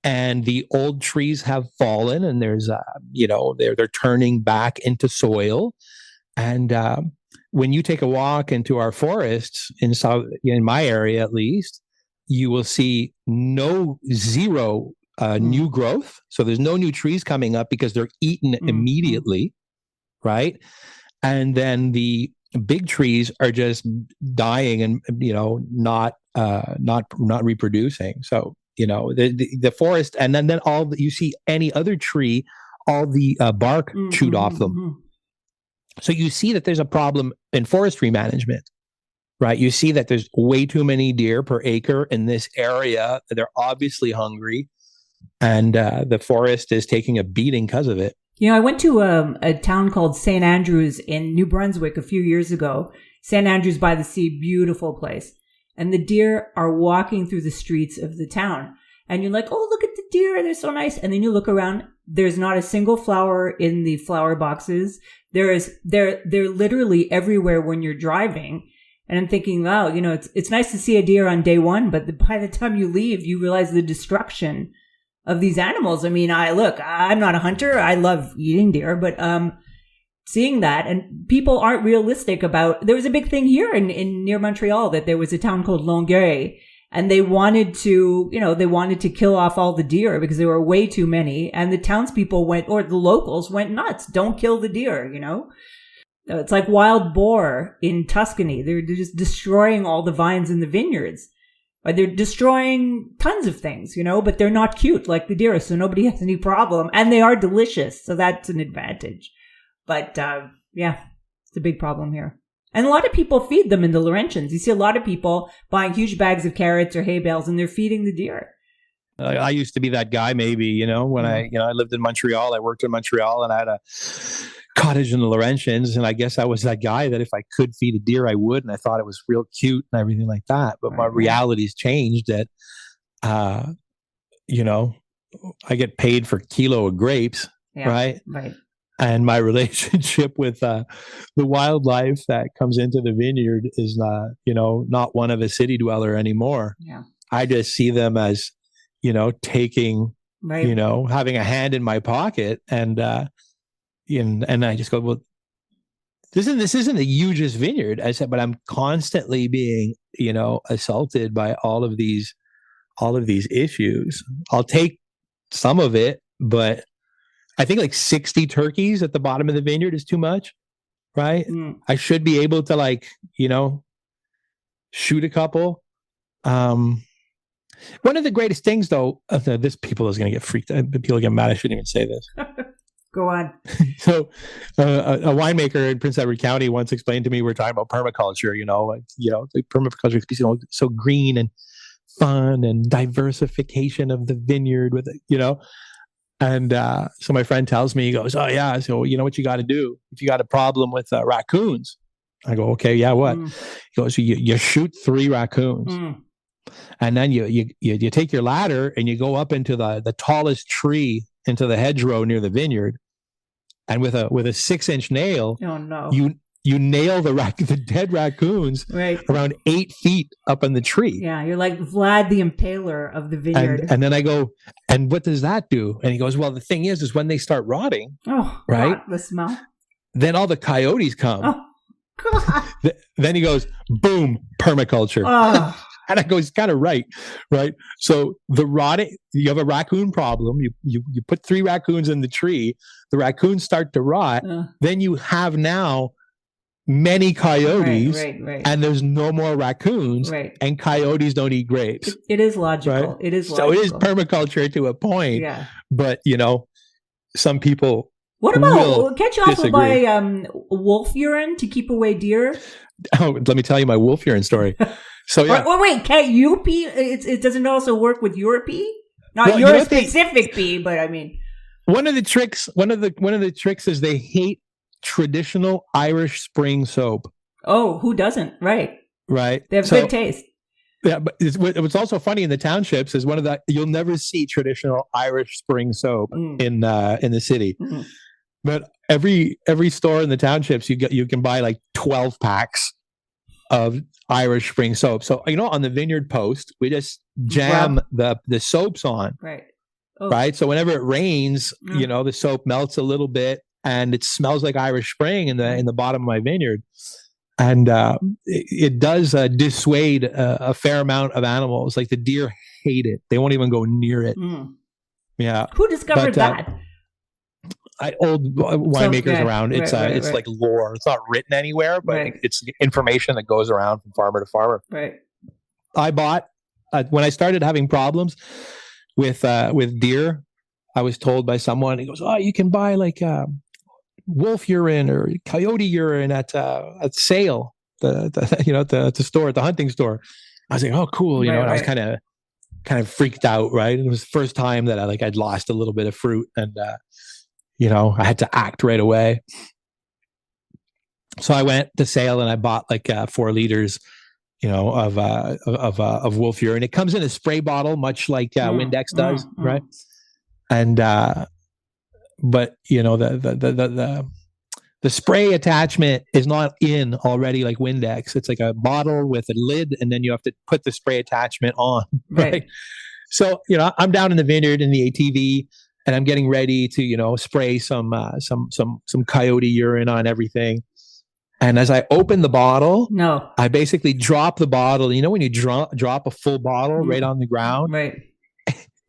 and the old trees have fallen, and there's they're turning back into soil. And when you take a walk into our forests in my area, at least, you will see zero new growth. So there's no new trees coming up because they're eaten immediately, right? And then the big trees are just dying and not not reproducing. So the forest, and then you see any other tree, all the bark chewed off them. Mm-hmm. So you see that there's a problem in forestry management, right? You see that there's way too many deer per acre in this area. They're obviously hungry, and the forest is taking a beating because of it. I went to a town called St. Andrews in New Brunswick a few years ago. St. Andrews by the sea, beautiful place. And the deer are walking through the streets of the town. And you're like, oh, look at the deer. They're so nice. And then you look around. There's not a single flower in the flower boxes. They're literally everywhere when you're driving. And I'm thinking, wow, it's nice to see a deer on day one, but by the time you leave, you realize the destruction of these animals. I mean, I'm not a hunter. I love eating deer, but seeing that, and people aren't realistic about. There was a big thing here in near Montreal that there was a town called Longueuil, and they wanted to kill off all the deer because there were way too many, and the townspeople or the locals went nuts. Don't kill the deer, It's like wild boar in Tuscany. They're just destroying all the vines in the vineyards. They're destroying tons of things, but they're not cute like the deer, so nobody has any problem. And they are delicious, so that's an advantage. But, it's a big problem here. And a lot of people feed them in the Laurentians. You see a lot of people buying huge bags of carrots or hay bales, and they're feeding the deer. I used to be that guy, maybe, when I lived in Montreal. I worked in Montreal, and I had a cottage in the Laurentians, and I guess I was that guy that if I could feed a deer, I would, and I thought it was real cute and everything like that. But my reality's changed that, I get paid for kilo of grapes, right? Right. And my relationship with the wildlife that comes into the vineyard is not one of a city dweller anymore. Yeah. I just see them as, taking, having a hand in my pocket, and I just go, well, this isn't the hugest vineyard. I said, but I'm constantly being, assaulted by all of these issues. I'll take some of it, but I think like 60 turkeys at the bottom of the vineyard is too much, right? I should be able to shoot a couple. One of the greatest things, though, this people is going to get freaked out. People get mad. I shouldn't even say this. Go on. So, a winemaker in Prince Edward County once explained to me, we're talking about permaculture. The permaculture is so green and fun and diversification of the vineyard with it, And so my friend tells me, he goes, oh yeah, so you know what you got to do if you got a problem with raccoons. I go, okay, yeah, what? He goes, you shoot 3 raccoons. And then you take your ladder and you go up into the tallest tree into the hedgerow near the vineyard, and with a 6-inch nail, oh no, you nail the dead raccoons around 8 feet up in the tree. Yeah, you're like Vlad the Impaler of the vineyard. And then I go, and what does that do? And he goes, well, the thing is when they start rotting, right? God, the smell. Then all the coyotes come. Oh, God. Then he goes, boom, permaculture. Oh. And I go, he's kind of right? So the rotting, you have a raccoon problem. You put 3 raccoons in the tree. The raccoons start to rot. Then you have now many coyotes, and there's no more raccoons, and coyotes don't eat grapes. It is logical. Right? It is logical. So it is permaculture to a point. Yeah. But some people. What about can't you also buy wolf urine to keep away deer? Oh, let me tell you my wolf urine story. So yeah. Wait, can't you pee? It doesn't also work with your pee? Not your specific pee, but I mean, one of the tricks is they hate traditional Irish spring soap. Oh, who doesn't? Right. They have good taste. Yeah, but what's also funny in the townships is you'll never see traditional Irish spring soap in the city. Mm-hmm. But every store in the townships you can buy like 12 packs of Irish spring soap. So on the vineyard post, we just jam the soaps on. Right. Oh. Right. So whenever it rains, the soap melts a little bit, and it smells like Irish Spring in the bottom of my vineyard, and it does dissuade a fair amount of animals. Like the deer hate it; they won't even go near it. Yeah. Who discovered that? Old winemakers around. It's like lore. It's not written anywhere, but it's information that goes around from farmer to farmer. Right. I bought when I started having problems with deer. I was told by someone, he goes, "Oh, you can buy like wolf urine or coyote urine at sale, the store, at the hunting store." I was like, "Oh, cool," and I was kind of freaked out, right? And it was the first time that I'd lost a little bit of fruit, and I had to act right away. So I went to sale and I bought like 4 liters, of wolf urine. It comes in a spray bottle, much like Windex does, right? And but the spray attachment is not in already like Windex. It's like a bottle with a lid, and then you have to put the spray attachment on, right? So I'm down in the vineyard in the ATV, and I'm getting ready to spray some coyote urine on everything. And as I open the bottle, I basically drop the bottle. When you drop a full bottle right on the ground, right?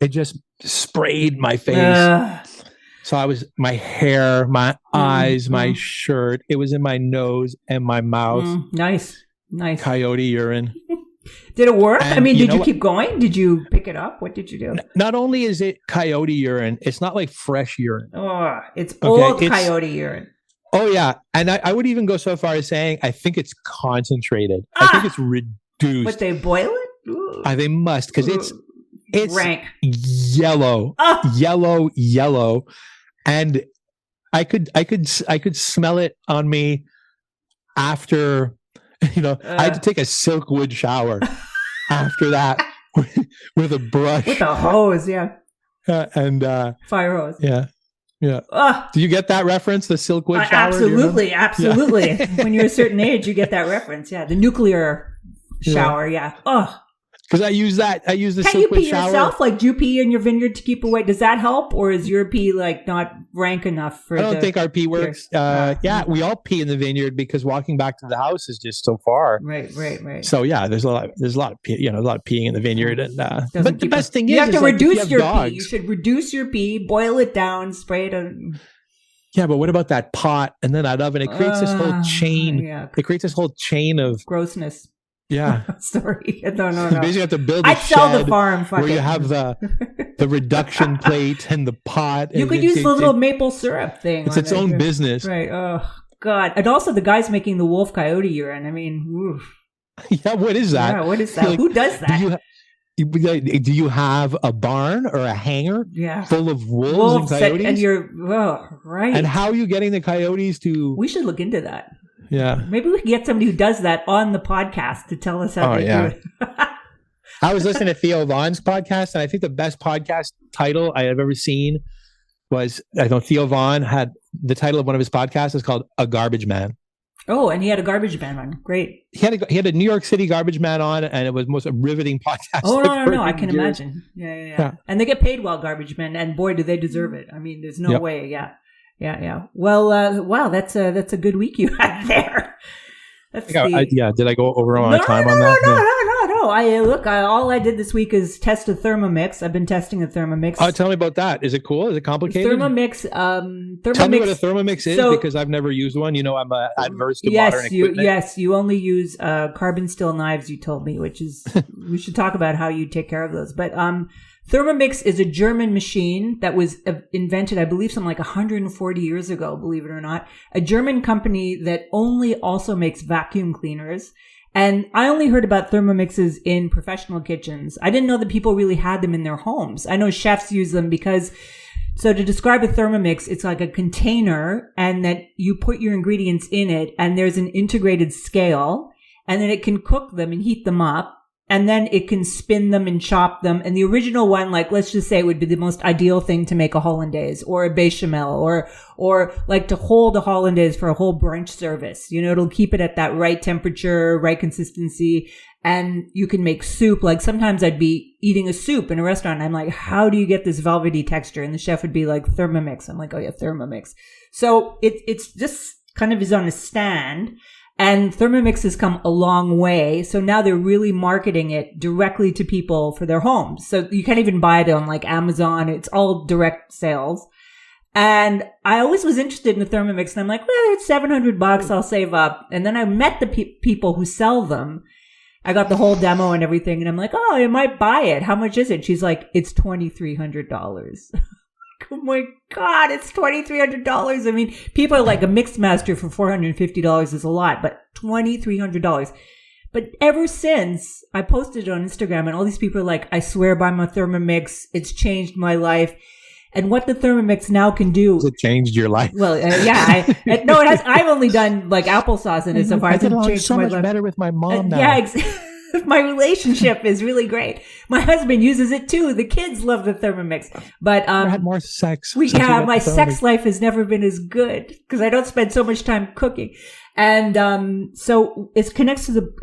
It just sprayed my face. So my hair, my eyes, my shirt, it was in my nose and my mouth. Nice. Coyote urine. Did it work? And did you keep going? Did you pick it up? What did you do? Not only is it coyote urine, it's not like fresh urine. Oh, it's old coyote urine. Oh, yeah. And I would even go so far as saying, I think it's concentrated. I think it's reduced. But they boil it? Ooh. They must, because it's rank. Yellow. Yellow. And I could smell it on me after, I had to take a silkwood shower after that with a brush. With a hose, yeah. And fire hose. Yeah. Do you get that reference, the silkwood shower? Absolutely. When you're a certain age, you get that reference. Yeah, the nuclear shower. Yeah. Because I use the silkwood shower. Can you pee yourself? Like, do you pee in your vineyard to keep away? Does that help, or is your pee like not rank enough for? I don't think our pee works. We all pee in the vineyard because walking back to the house is just so far. Right. So yeah, there's a lot of pee, a lot of peeing in the vineyard, and but the best thing is you have to reduce your dogs. pee. You should reduce your pee, boil it down, spray it on. Yeah, but what about that pot and then that oven? It creates this whole chain. Yeah. It creates this whole chain of grossness. Yeah. Sorry. No. You basically have to build I'd sell the farm. Where you have the reduction plate and the pot. You could use the little maple syrup thing. It's its own business. Right. Oh, God. And also the guys making the wolf coyote urine. Oof. Yeah, what is that? Yeah, what is that? Like, who does that? Do you have a barn or a hangar full of wolves and coyotes? And you're, right. And how are you getting the coyotes to... We should look into that. Yeah. Maybe we can get somebody who does that on the podcast to tell us how they do it. I was listening to Theo Vaughn's podcast, and I think the best podcast title I have ever seen was, Theo Vaughn had the title of one of his podcasts is called A Garbage Man. Oh, and he had a garbage man on. Great. He had a New York City garbage man on, and it was the most riveting podcast. Oh, no. I can imagine. Yeah. And they get paid well, garbage men, and boy, do they deserve it. There's no way. Yeah. Well, wow, that's a good week you had there. Did I go over my time on that? No. All I did this week is test a Thermomix. I've been testing a Thermomix. Oh, tell me about that. Is it cool? Is it complicated? Thermomix. Tell me what a Thermomix is, because I've never used one. I'm adverse to modern equipment. Yes, you only use carbon steel knives, you told me, which is, we should talk about how you take care of those. But Thermomix is a German machine that was invented, I believe, something like 140 years ago, believe it or not. A German company that only also makes vacuum cleaners. And I only heard about Thermomixes in professional kitchens. I didn't know that people really had them in their homes. I know chefs use them because, so to describe a Thermomix, it's like a container, and that you put your ingredients in it, and there's an integrated scale, and then it can cook them and heat them up. And then it can spin them and chop them. And the original one, like, let's just say it would be the most ideal thing to make a hollandaise or a bechamel or like to hold a hollandaise for a whole brunch service. It'll keep it at that right temperature, right consistency. And you can make soup. Like sometimes I'd be eating a soup in a restaurant. And I'm like, how do you get this velvety texture? And the chef would be like, Thermomix. I'm like, oh yeah, Thermomix. So it's just kind of is on a stand. And Thermomix has come a long way. So now they're really marketing it directly to people for their homes. So you can't even buy it on like Amazon. It's all direct sales. And I always was interested in the Thermomix, and I'm like, well, it's $700. I'll save up. And then I met the people who sell them. I got the whole demo and everything. And I'm like, oh, I might buy it. How much is it? She's like, it's $2,300. Oh my God, it's $2,300. I mean, people are like, a mixed master for $450 is a lot, but $2,300. But ever since I posted it on Instagram and all these people are like, I swear by my Thermomix, it's changed my life. And what the Thermomix now can do. Has it changed your life? Well, yeah. No, it has. I've only done like applesauce in it so far. I get along so much better with my mom now. Yeah, my relationship is really great. My husband uses it too. The kids love the Thermomix. But I had more sex. My sex life has never been as good because I don't spend so much time cooking. And so it connects to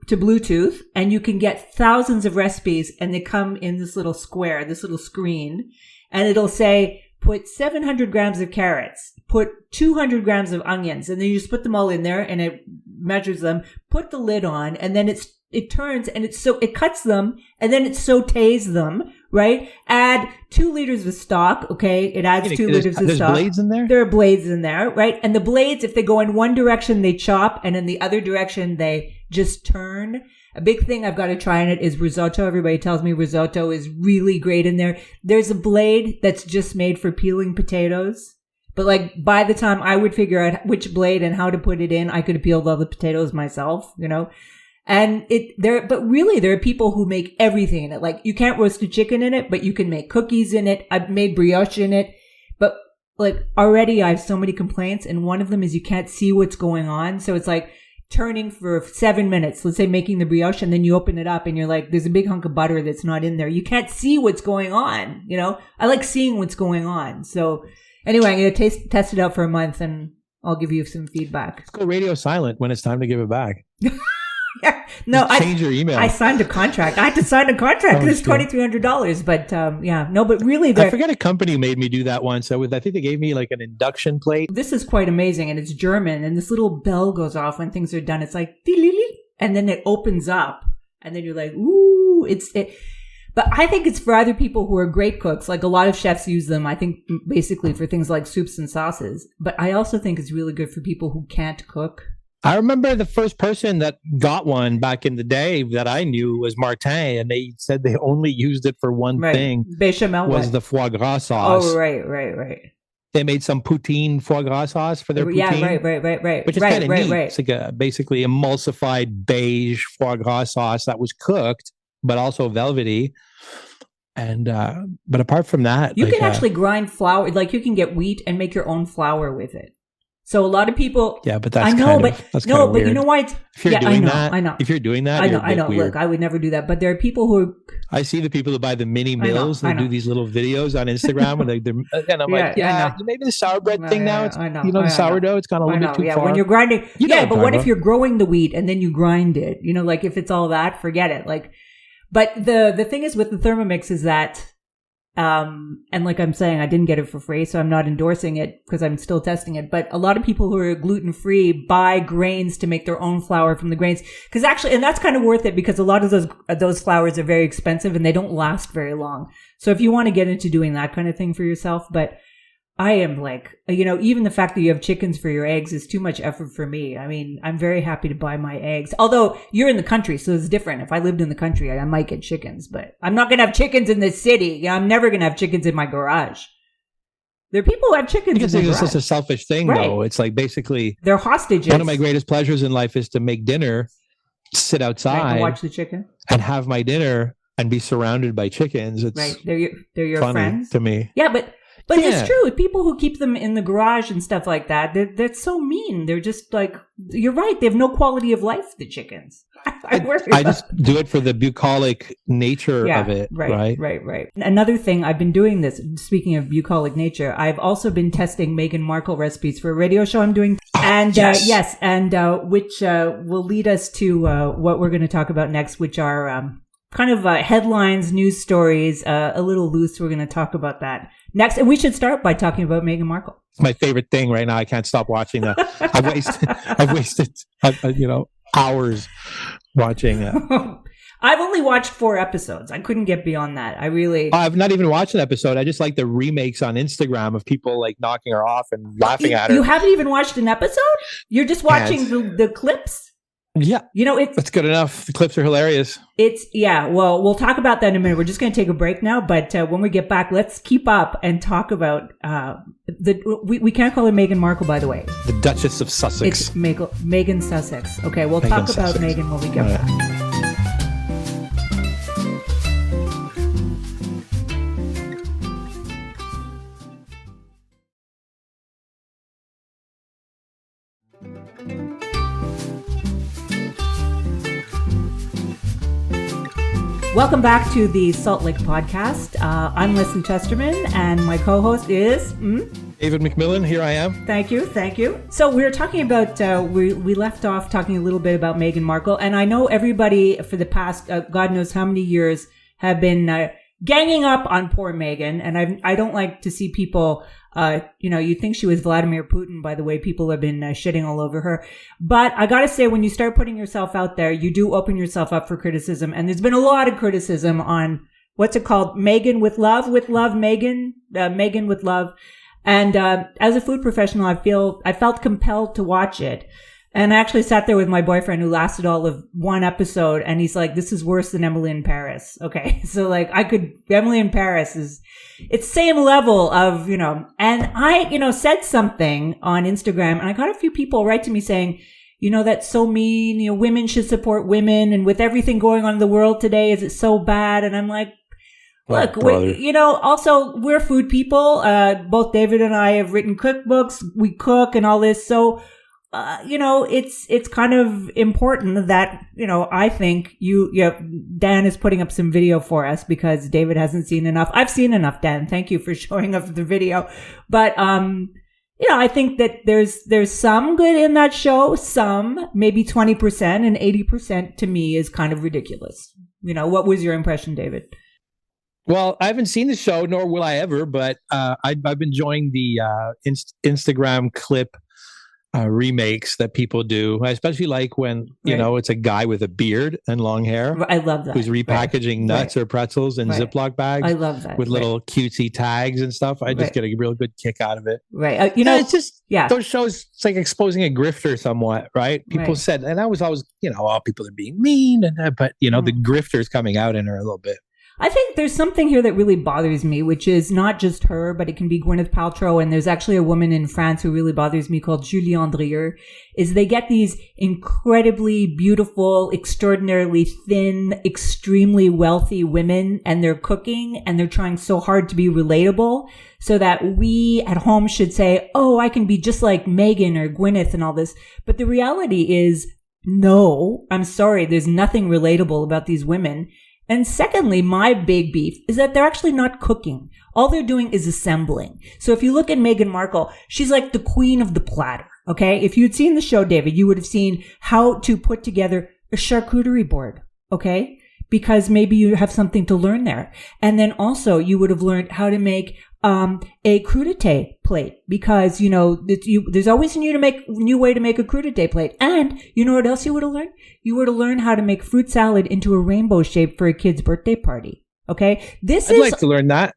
Bluetooth, and you can get thousands of recipes, and they come in this little square, this little screen, and it'll say, put 700 grams of carrots, put 200 grams of onions, and then you just put them all in there, and it measures them, put the lid on, and then it turns, and it cuts them, and then it sautés them, right? Add 2 liters of stock, okay? It adds 2 liters of stock. There's blades in there? There are blades in there, right? And the blades, if they go in one direction, they chop, and in the other direction, they just turn. A big thing I've got to try in it is risotto. Everybody tells me risotto is really great in there. There's a blade that's just made for peeling potatoes. But like by the time I would figure out which blade and how to put it in, I could have peeled all the potatoes myself, you know? And but really there are people who make everything in it. Like you can't roast a chicken in it, but you can make cookies in it. I've made brioche in it. But like already I have so many complaints, and one of them is you can't see what's going on. So it's like turning for 7 minutes, let's say making the brioche, and then you open it up and you're like, there's a big hunk of butter that's not in there. You can't see what's going on, you know? I like seeing what's going on. So anyway, I'm going to test it out for a month, and I'll give you some feedback. Let's go radio silent when it's time to give it back. Yeah. No, change your email. I signed a contract. I had to sign a contract. It's $2,300. But but really, I forget a company made me do that once. I think they gave me like an induction plate. This is quite amazing, and it's German. And this little bell goes off when things are done. It's like, and then it opens up, and then you're like, ooh, But I think it's for other people who are great cooks. Like a lot of chefs use them, I think, basically for things like soups and sauces. But I also think it's really good for people who can't cook. I remember the first person that got one back in the day that I knew was Martin, and they said they only used it for one thing. Bechamel was the foie gras sauce. Oh, right. They made some poutine foie gras sauce for their poutine. Yeah, right. Which is kind of neat. It's like a basically emulsified beige foie gras sauce that was cooked, but also velvety. And but apart from that, you can actually grind flour. Like you can get wheat and make your own flour with it. So a lot of people, yeah, but that's but you know why? If you're doing that, I know. If you're doing that, I know. Weird. Look, I would never do that. But there are people who. I see the people who buy the mini meals. They do these little videos on Instagram, and I'm like, maybe the sauerbraten thing now. It's the sourdough. It's gone a little bit too far. When you're grinding, but what if you're growing the wheat and then you grind it? You know, like if it's all that, forget it. Like, but the thing is with the Thermomix is that. And like I'm saying, I didn't get it for free, so I'm not endorsing it because I'm still testing it. But a lot of people who are gluten-free buy grains to make their own flour from the grains. Because actually, and that's kind of worth it because a lot of those flours are very expensive and they don't last very long. So if you want to get into doing that kind of thing for yourself, but I am like, even the fact that you have chickens for your eggs is too much effort for me. I mean, I'm very happy to buy my eggs. Although you're in the country, so it's different. If I lived in the country, I might get chickens, but I'm not going to have chickens in the city. I'm never going to have chickens in my garage. There are people who have chickens in their garage. It's just a selfish thing, though. It's like basically they're hostages. One of my greatest pleasures in life is to make dinner, sit outside, and watch the chicken, and have my dinner and be surrounded by chickens. It's they're your funny friends to me. Yeah, But it's true. People who keep them in the garage and stuff like that, they're so mean. They're just like, you're right. They have no quality of life, the chickens. I just do it for the bucolic nature of it. Right. Another thing, I've been doing this, speaking of bucolic nature, I've also been testing Meghan Markle recipes for a radio show I'm doing. And which will lead us to what we're going to talk about next, which are kind of headlines, news stories, a little loose. We're going to talk about that next. And we should start by talking about Meghan Markle. It's my favorite thing right now. I can't stop watching that. I've wasted hours watching it. I've only watched 4 episodes. I couldn't get beyond that. I've not even watched an episode. I just like the remakes on Instagram of people like knocking her off and laughing at her. You haven't even watched an episode? You're just watching the clips? Yeah. That's good enough. The clips are hilarious. Well, we'll talk about that in a minute. We're just going to take a break now. But when we get back, let's keep up and talk about we can't call her Meghan Markle, by the way. The Duchess of Sussex. It's Meghan Sussex. Okay, we'll talk about Meghan when we get back. Welcome back to the Salt Lake Podcast. I'm Lesley Chesterman, and my co-host is... David McMillan, here I am. Thank you. So we were talking about, we left off talking a little bit about Meghan Markle, and I know everybody for the past, God knows how many years, have been ganging up on poor Meghan, and I don't like to see people... you'd think she was Vladimir Putin by the way people have been shitting all over her. But I gotta say, when you start putting yourself out there, you do open yourself up for criticism. And there's been a lot of criticism on, what's it called? Meghan with love, Meghan with love. And, as a food professional, I felt compelled to watch it. And I actually sat there with my boyfriend who lasted all of one episode. And he's like, this is worse than Emily in Paris. Okay. So Emily in Paris it's same level of, and I, said something on Instagram, and I got a few people write to me saying, that's so mean, women should support women. And with everything going on in the world today, is it so bad? And I'm like, look, also we're food people. Both David and I have written cookbooks. We cook and all this. So, it's kind of important that, I think Dan is putting up some video for us because David hasn't seen enough. I've seen enough, Dan. Thank you for showing up the video. But, I think that there's some good in that show, some, maybe 20%, and 80% to me is kind of ridiculous. What was your impression, David? Well, I haven't seen the show, nor will I ever, but, I've been enjoying the, Instagram clip remakes that people do. I especially like when, it's a guy with a beard and long hair. I love that. Who's repackaging nuts or pretzels in Ziploc bags. I love that. With little cutesy tags and stuff. I just get a real good kick out of it. Right. It's just, those shows, it's like exposing a grifter somewhat, right? People said, and I was always, people are being mean, but, the grifter's coming out in her a little bit. I think there's something here that really bothers me, which is not just her, but it can be Gwyneth Paltrow. And there's actually a woman in France who really bothers me called Julie Andrieux, is they get these incredibly beautiful, extraordinarily thin, extremely wealthy women, and they're cooking and they're trying so hard to be relatable so that we at home should say, oh, I can be just like Meghan or Gwyneth and all this. But the reality is, no, I'm sorry. There's nothing relatable about these women. And secondly, my big beef is that they're actually not cooking. All they're doing is assembling. So if you look at Meghan Markle, she's like the queen of the platter. Okay. If you'd seen the show, David, you would have seen how to put together a charcuterie board. Okay. Because maybe you have something to learn there. And then also you would have learned how to make a crudité plate, because there's always a new way to make a crudité plate. And you know what else you would have learned? You would have learned how to make fruit salad into a rainbow shape for a kid's birthday party. Okay, I'd like to learn that.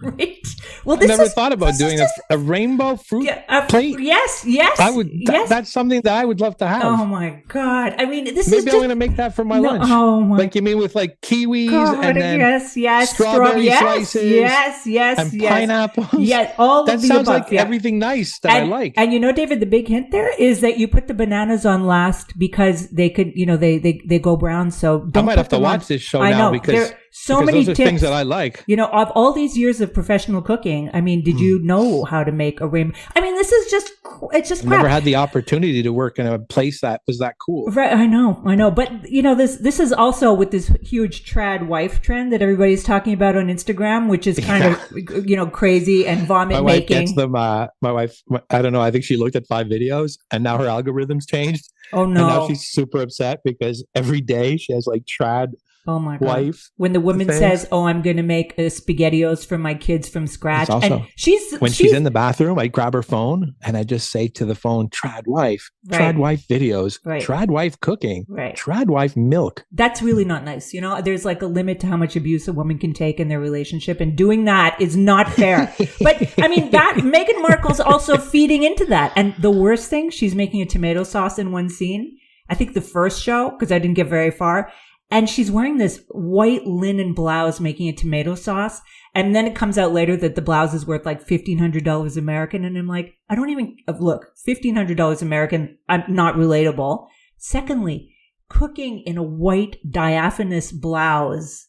Right. Well, I never thought about doing a rainbow fruit plate. Yes. I would. That's something that I would love to have. Oh my God! I mean, maybe I'm going to make that for my lunch. Oh my! Like you mean with like kiwis and then strawberry slices? Yes. And pineapples. Yes, all that of the sounds above, like everything nice that I like. And David, the big hint there is that you put the bananas on last because they could, they go brown. So don't I might have to watch this show now because many those are tips, things that I like. Of all these years of professional cooking, I mean, did you know how to make a rainbow? I mean, this is just, it's just crap. Never had the opportunity to work in a place that was that cool. Right, I know. But, this is also with this huge trad wife trend that everybody's talking about on Instagram, which is kind of, crazy and vomit my making. Wife gets them, my wife, I don't know, I think she looked at 5 videos and now her algorithm's changed. Oh, no. And now she's super upset because every day she has like trad Oh my God. Wife. When the woman says, "Oh, I'm going to make SpaghettiOs for my kids from scratch." Also, and she's in the bathroom, I grab her phone and I just say to the phone, "Trad wife, trad wife videos, trad wife cooking, trad wife milk." That's really not nice. You know, there's like a limit to how much abuse a woman can take in their relationship, and doing that is not fair. But I mean, that Meghan Markle's also feeding into that. And the worst thing, she's making a tomato sauce in one scene. I think the first show, because I didn't get very far. And she's wearing this white linen blouse making a tomato sauce. And then it comes out later that the blouse is worth like $1,500 American. And I'm like, I don't even look, $1,500 American. I'm not relatable. Secondly, cooking in a white diaphanous blouse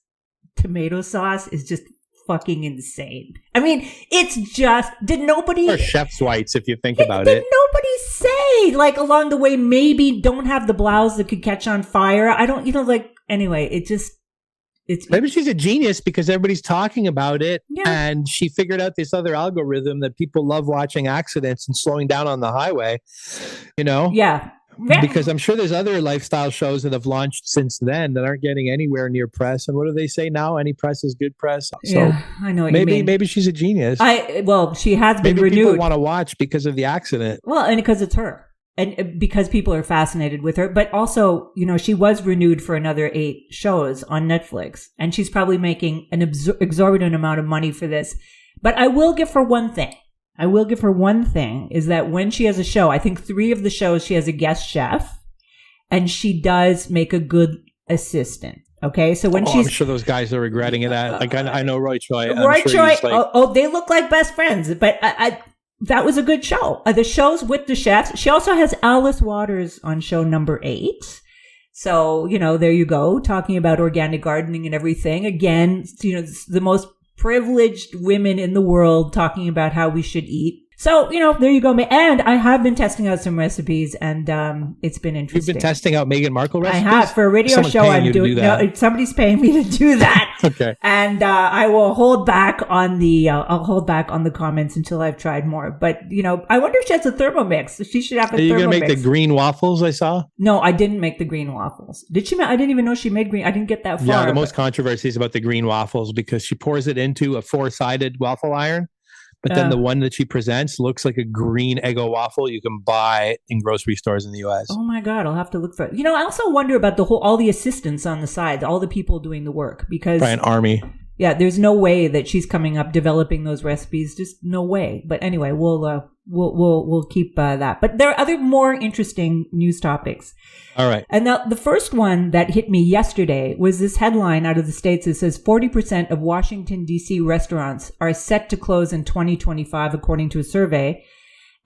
tomato sauce is just fucking insane. I mean, it's just, did nobody... Or chef's whites, if you think about it. Did nobody say, like, along the way, maybe don't have the blouse that could catch on fire? I don't, anyway, Maybe she's a genius because everybody's talking about it, and she figured out this other algorithm that people love watching accidents and slowing down on the highway, Yeah. Because I'm sure there's other lifestyle shows that have launched since then that aren't getting anywhere near press. And what do they say now? Any press is good press. So I know what you mean. Maybe she's a genius. She has been renewed. Maybe people want to watch because of the accident. Well, and because it's her. And because people are fascinated with her. But also, she was renewed for another 8 shows on Netflix. And she's probably making an exorbitant amount of money for this. But I will give her one thing. Is that when she has a show, I think 3 of the shows she has a guest chef, and she does make a good assistant. Okay, so when I'm sure those guys are regretting it. Like I know Roy Choi. They look like best friends. But that was a good show. The shows with the chefs. She also has Alice Waters on show number 8. So there you go, talking about organic gardening and everything. Again, the most privileged women in the world talking about how we should eat. So, there you go. And I have been testing out some recipes, and it's been interesting. You've been testing out Meghan Markle recipes? I have. For a radio show, I'm doing that. No, somebody's paying me to do that. Okay. And I will hold back on the comments until I've tried more. But, I wonder if she has a Thermomix. She should have a Thermomix. Are you going to make the green waffles I saw? No, I didn't make the green waffles. Did she? I didn't even know she made green. I didn't get that far. Yeah, the most controversy is about the green waffles because she pours it into a 4-sided waffle iron. But then the one that she presents looks like a green Eggo waffle you can buy in grocery stores in the U.S. Oh my God, I'll have to look for it. I also wonder about all the assistants on the side, all the people doing the work, because by an army. Yeah, there's no way that she's coming up developing those recipes. Just no way. But anyway, we'll keep that. But there are other more interesting news topics. All right. And now the first one that hit me yesterday was this headline out of the States that says 40% of Washington, D.C. restaurants are set to close in 2025, according to a survey.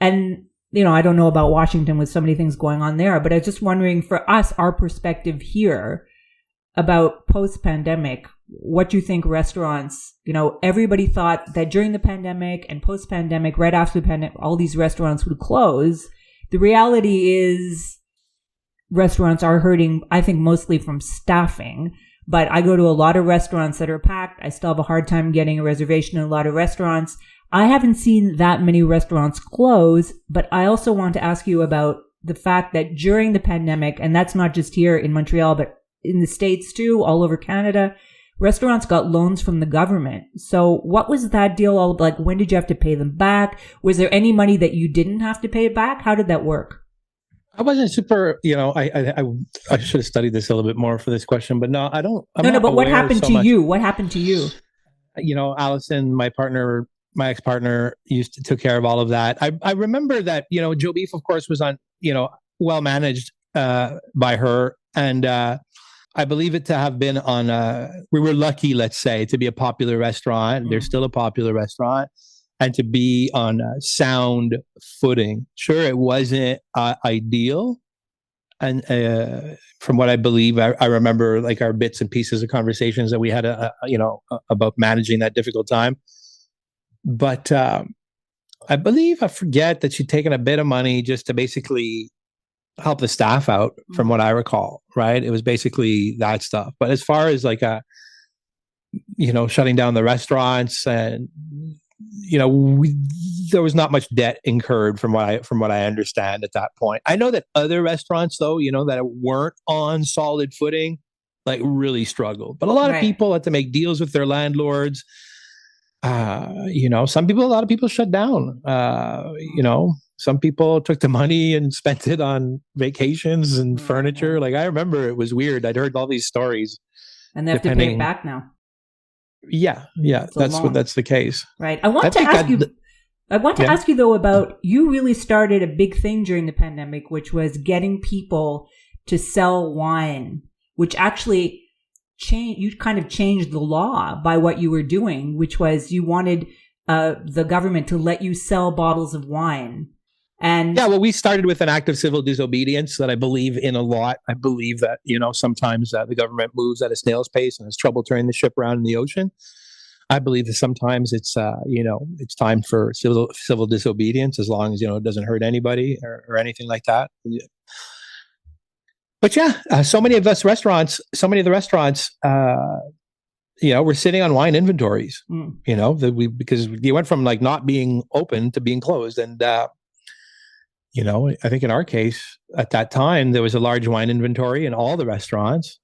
And, I don't know about Washington with so many things going on there, but I was just wondering for us, our perspective here about post-pandemic, what you think restaurants, everybody thought that during the pandemic and post-pandemic, right after the pandemic, all these restaurants would close. The reality is restaurants are hurting, I think, mostly from staffing. But I go to a lot of restaurants that are packed. I still have a hard time getting a reservation in a lot of restaurants. I haven't seen that many restaurants close, but I also want to ask you about the fact that during the pandemic, and that's not just here in Montreal, but in the States too, all over Canada, restaurants got loans from the government. So what was that deal all like? When did you have to pay them back? Was there any money that you didn't have to pay back? How did that work? I wasn't super, I should have studied this a little bit more for this question, but no, I don't. But what happened to you? What happened to you? Allison, my ex-partner took care of all of that. I remember that, Joe Beef, of course, was on, well managed by her. And I believe it to have been on, we were lucky, let's say, to be a popular restaurant. They're still a popular restaurant. And to be on sound footing. Sure, it wasn't ideal. And from what I believe, I remember like our bits and pieces of conversations that we had, about managing that difficult time. But I forget that she'd taken a bit of money just to basically help the staff out, from what I recall, right? It was basically that stuff. But as far as like, shutting down the restaurants and, there was not much debt incurred from what I understand at that point. I know that other restaurants, though, that weren't on solid footing, like really struggled. But a lot of people had to make deals with their landlords. A lot of people shut down. Some people took the money and spent it on vacations and furniture. Like I remember it was weird. I'd heard all these stories. And they have to pay it back now. Yeah. That's the case. Right. I want to ask you though about, you really started a big thing during the pandemic, which was getting people to sell wine, which actually you kind of changed the law by what you were doing, which was you wanted the government to let you sell bottles of wine. And yeah, well, we started with an act of civil disobedience that I believe in a lot. I believe that, sometimes the government moves at a snail's pace and has trouble turning the ship around in the ocean. I believe that sometimes it's time for civil disobedience, as long as, it doesn't hurt anybody or anything like that. But yeah, so many of the restaurants, we're sitting on wine inventories, because you went from like not being open to being closed. And, I think in our case at that time, there was a large wine inventory in all the restaurants.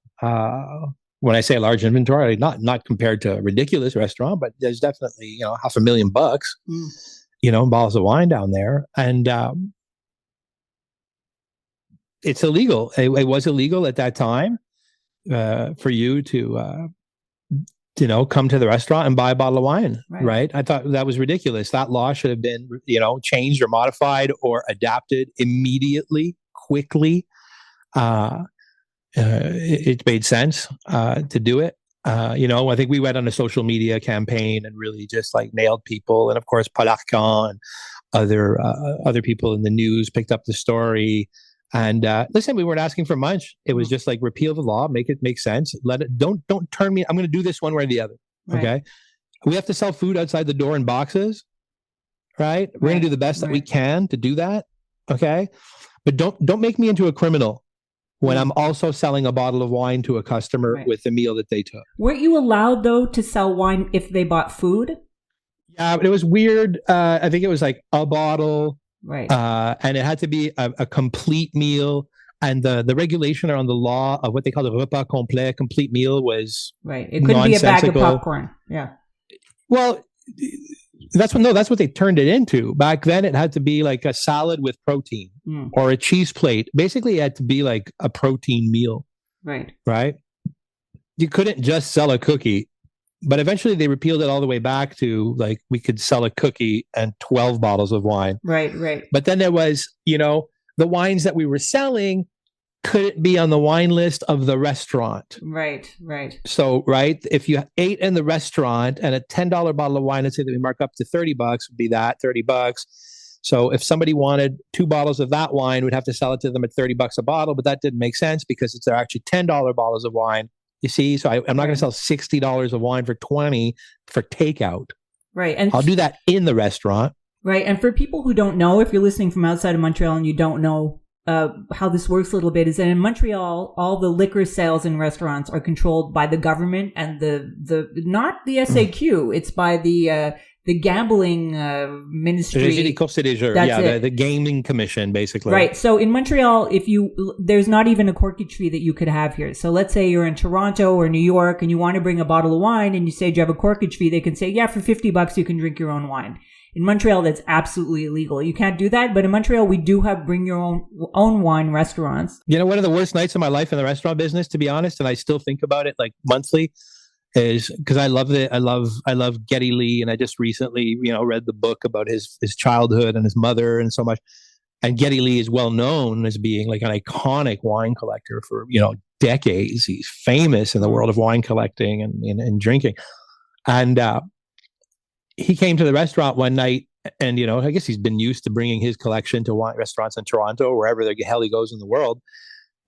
When I say a large inventory, not compared to a ridiculous restaurant, but there's definitely, $500,000, bottles of wine down there. And it's illegal. It was illegal at that time for you to, come to the restaurant and buy a bottle of wine, right? I thought that was ridiculous. That law should have been, changed or modified or adapted immediately, quickly. It made sense to do it. I think we went on a social media campaign and really just like nailed people. And of course, Paul Arcand and other people in the news picked up the story. And listen, we weren't asking for much. It was just like repeal the law, make it make sense. Don't turn me. I'm going to do this one way or the other. Okay. We have to sell food outside the door in boxes, right? We're going to do the best that we can to do that. Okay. But don't make me into a criminal when I'm also selling a bottle of wine to a customer with the meal that they took. Weren't you allowed though to sell wine if they bought food? Yeah, but it was weird. I think it was like a bottle. Right. And it had to be a complete meal. And the regulation around the law of what they call the repas complet, complete meal, was it couldn't be a bag of popcorn. Yeah. Well, that's what they turned it into. Back then, it had to be like a salad with protein or a cheese plate. Basically, it had to be like a protein meal. Right. Right. You couldn't just sell a cookie. But eventually they repealed it all the way back to like we could sell a cookie and 12 bottles of wine. Right. But then there was, the wines that we were selling couldn't be on the wine list of the restaurant. Right. So, if you ate in the restaurant and a $10 bottle of wine, let's say that we mark up to $30 would be that $30. So if somebody wanted 2 bottles of that wine, we'd have to sell it to them at $30 a bottle. But that didn't make sense because they're actually $10 bottles of wine. You see, so I'm not going to sell $60 of wine for $20 for takeout. Right. And I'll do that in the restaurant. Right. And for people who don't know, if you're listening from outside of Montreal and you don't know how this works a little bit, is that in Montreal, all the liquor sales in restaurants are controlled by the government and the not the SAQ. It's by the gambling ministry. The gaming commission, basically. Right. So in Montreal, there's not even a corketry that you could have here. So let's say you're in Toronto or New York and you want to bring a bottle of wine and you say, do you have a corkage fee? They can say, yeah, for $50 you can drink your own wine. In Montreal, that's absolutely illegal. You can't do that. But in Montreal, we do have bring your own wine restaurants. One of the worst nights of my life in the restaurant business, to be honest, and I still think about it like monthly, is because I love Geddy Lee, and I just recently read the book about his childhood and his mother and so much. And Geddy Lee is well known as being like an iconic wine collector for decades. He's famous in the world of wine collecting and drinking. And he came to the restaurant one night, and I guess he's been used to bringing his collection to wine restaurants in Toronto, or wherever the hell he goes in the world.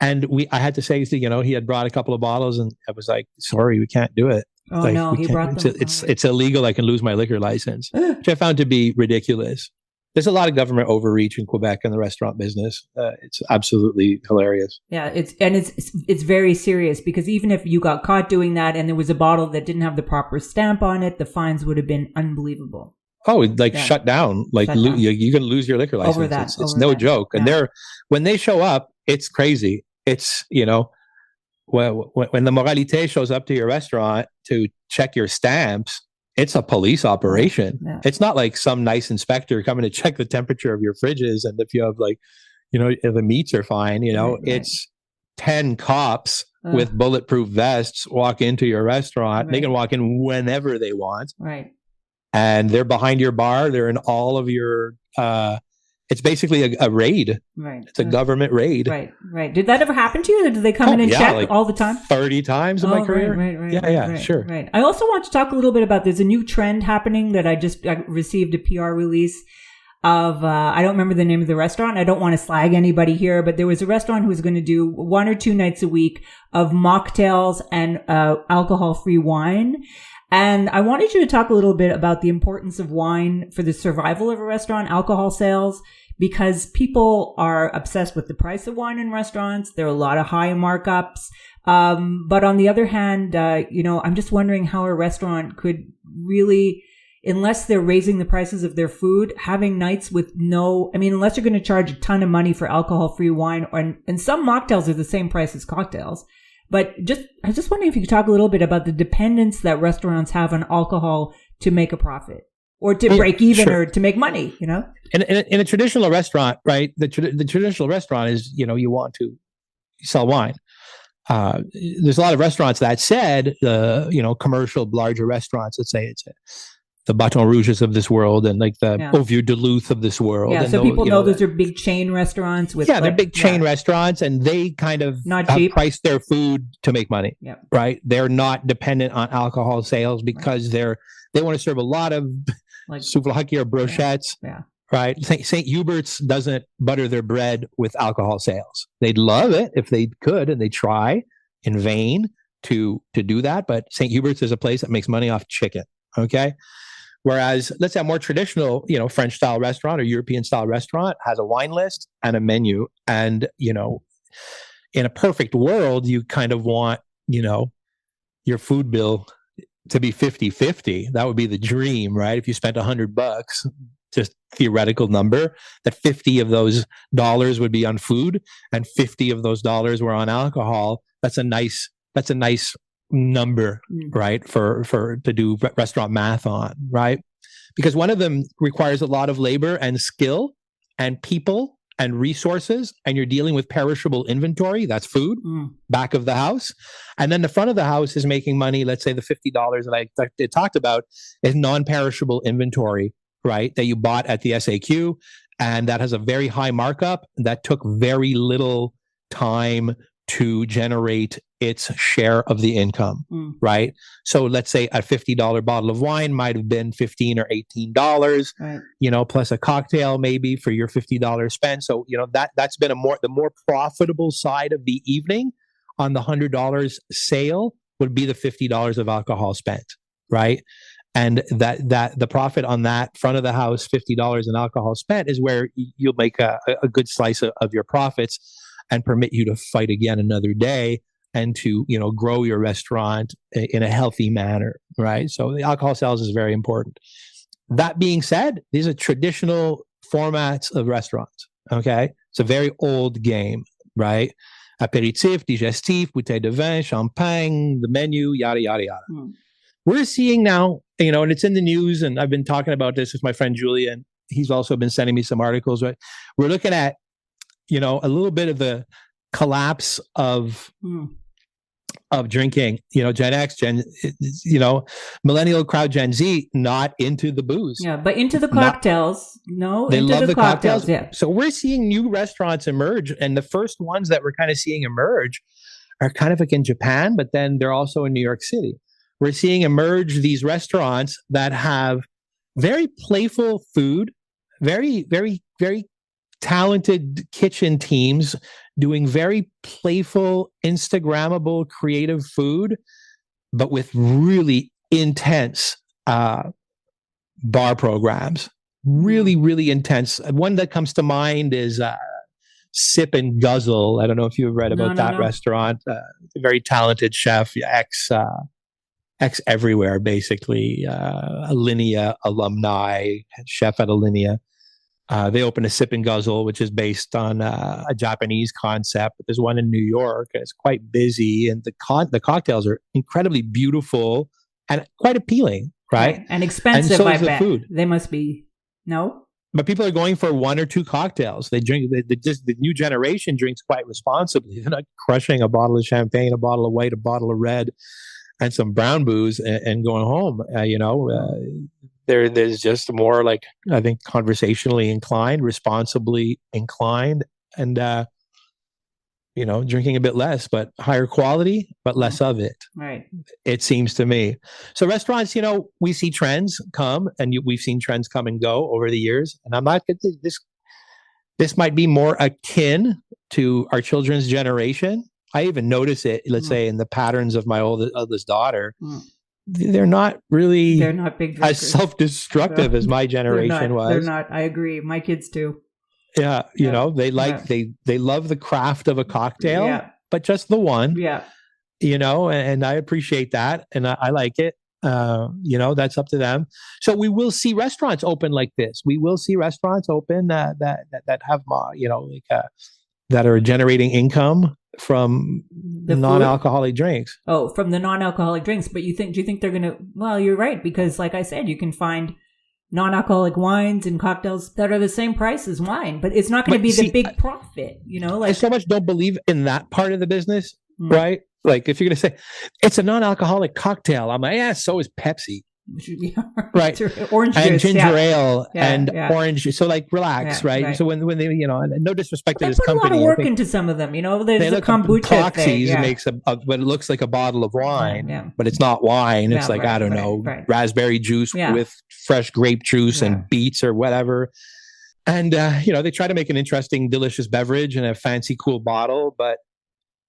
And I had to say, he had brought a couple of bottles, and I was like, sorry, we can't do it. Oh, no, he brought them. It's illegal. I can lose my liquor license, which I found to be ridiculous. There's a lot of government overreach in Quebec in the restaurant business. It's absolutely hilarious. Yeah, it's very serious, because even if you got caught doing that and there was a bottle that didn't have the proper stamp on it, the fines would have been unbelievable. Oh, shut down. You're going to lose your liquor license. Over that. It's no joke. Yeah. And when they show up, it's crazy. It's, when the moralité shows up to your restaurant to check your stamps, it's a police operation. Yeah. It's not like some nice inspector coming to check the temperature of your fridges. And if you have if the meats are fine, it's 10 cops with bulletproof vests walk into your restaurant. Right. They can walk in whenever they want. Right. And they're behind your bar. They're in all of your it's basically a raid. Right. It's a government raid. Right. Did that ever happen to you? Or did they come in and check like all the time? 30 times in my career. Right. Sure. Right. I also want to talk a little bit about, there's a new trend happening that I received a PR release of, I don't remember the name of the restaurant. I don't want to slag anybody here, but there was a restaurant who was going to do 1 or 2 nights a week of mocktails and alcohol-free wine. And I wanted you to talk a little bit about the importance of wine for the survival of a restaurant, alcohol sales, because people are obsessed with the price of wine in restaurants. There are a lot of high markups. But on the other hand, I'm just wondering how a restaurant could really, unless they're raising the prices of their food, having nights with unless you're going to charge a ton of money for alcohol-free wine, and some mocktails are the same price as cocktails. But I was just wondering if you could talk a little bit about the dependence that restaurants have on alcohol to make a profit or to break even or to make money, In a traditional restaurant, right? The traditional restaurant is, you want to sell wine. There's a lot of restaurants that said, commercial, larger restaurants, let's say it's the Baton Rouges of this world and like the Ovieux Duluth of this world. Yeah, and so people know those are big chain restaurants with they're big chain restaurants, and they kind of price their food to make money. Yeah. Right? They're not dependent on alcohol sales because they want to serve a lot of souvlaki or brochettes. Yeah. Right? St. Hubert's doesn't butter their bread with alcohol sales. They'd love it if they could, and they try in vain to do that. But St. Hubert's is a place that makes money off chicken. Okay. Whereas, let's say a more traditional, French style restaurant or European style restaurant has a wine list and a menu. And, in a perfect world, you kind of want, your food bill to be 50-50. That would be the dream, right? If you spent $100, just theoretical number, that 50 of those dollars would be on food and 50 of those dollars were on alcohol. That's a nice number, right? For to do restaurant math on, right? Because one of them requires a lot of labor and skill and people and resources, and you're dealing with perishable inventory. That's food, back of the house. And then the front of the house is making money. Let's say the $50 that I talked about is non-perishable inventory, right? That you bought at the SAQ, and that has a very high markup that took very little time to generate its share of the income, right? So let's say a $50 bottle of wine might have been $15 or $18, right, plus a cocktail maybe for your $50 spent. So, that's been the more profitable side of the evening on the $100 sale would be the $50 of alcohol spent, right? And that the profit on that front of the house, $50 in alcohol spent, is where you'll make a good slice of your profits and permit you to fight again another day and to, grow your restaurant in a healthy manner, right? So the alcohol sales is very important. That being said, these are traditional formats of restaurants, okay? It's a very old game, right? Apéritif, digestif, bouteille de vin, champagne, the menu, yada, yada, yada. We're seeing now, and it's in the news, and I've been talking about this with my friend Julian. He's also been sending me some articles, right? We're looking at, a little bit of the collapse of drinking, Gen X, millennial crowd, Gen Z, not into the booze. Yeah, but into the cocktails. They love the cocktails. Yeah. So we're seeing new restaurants emerge. And the first ones that we're kind of seeing emerge are kind of like in Japan, but then they're also in New York City. We're seeing emerge these restaurants that have very playful food, very, very, very talented kitchen teams doing very playful, Instagrammable, creative food, but with really intense bar programs. Really, really intense. One that comes to mind is Sip and Guzzle. I don't know if you've read about that restaurant. A very talented chef, ex everywhere, basically. Alinea alumni, chef at Alinea. They opened a Sip and Guzzle, which is based on a Japanese concept. But there's one in New York, and it's quite busy. And the cocktails are incredibly beautiful and quite appealing, right? And expensive, and so I is the bet. Food. They must be, no? But people are going for 1 or 2 cocktails. They drink. The new generation drinks quite responsibly. They're not crushing a bottle of champagne, a bottle of white, a bottle of red, and some brown booze and going home. there's just more like, I think, conversationally inclined, responsibly inclined, and drinking a bit less, but higher quality, but less of it. Right. It seems to me. So restaurants, we see trends come, and we've seen trends come and go over the years. And I'm not this might be more akin to our children's generation. I even notice it, let's say, in the patterns of my oldest daughter. They're not big drinkers. As self-destructive as my generation was. They're not. I agree. My kids too. Yeah, they love the craft of a cocktail, but just the one. Yeah. And I appreciate that, and I like it. That's up to them. So we will see restaurants open like this. We will see restaurants open that have that are generating income from the non-alcoholic drinks. Oh, from the non-alcoholic drinks. But do you think they're going to, well, you're right. Because like I said, you can find non-alcoholic wines and cocktails that are the same price as wine, but it's not going to be the big profit, I so much don't believe in that part of the business, right? Like if you're going to say it's a non-alcoholic cocktail, I'm like, so is Pepsi. Right. Orange and juice, ginger ale and orange. So like relax, right? Right. So when they, no disrespect to this company. They put a lot of work into some of them, There's a kombucha proxies thing. Makes what it looks like a bottle of wine, but it's not wine. It's like, I don't know, raspberry juice with fresh grape juice and beets or whatever. And, they try to make an interesting, delicious beverage in a fancy, cool bottle, but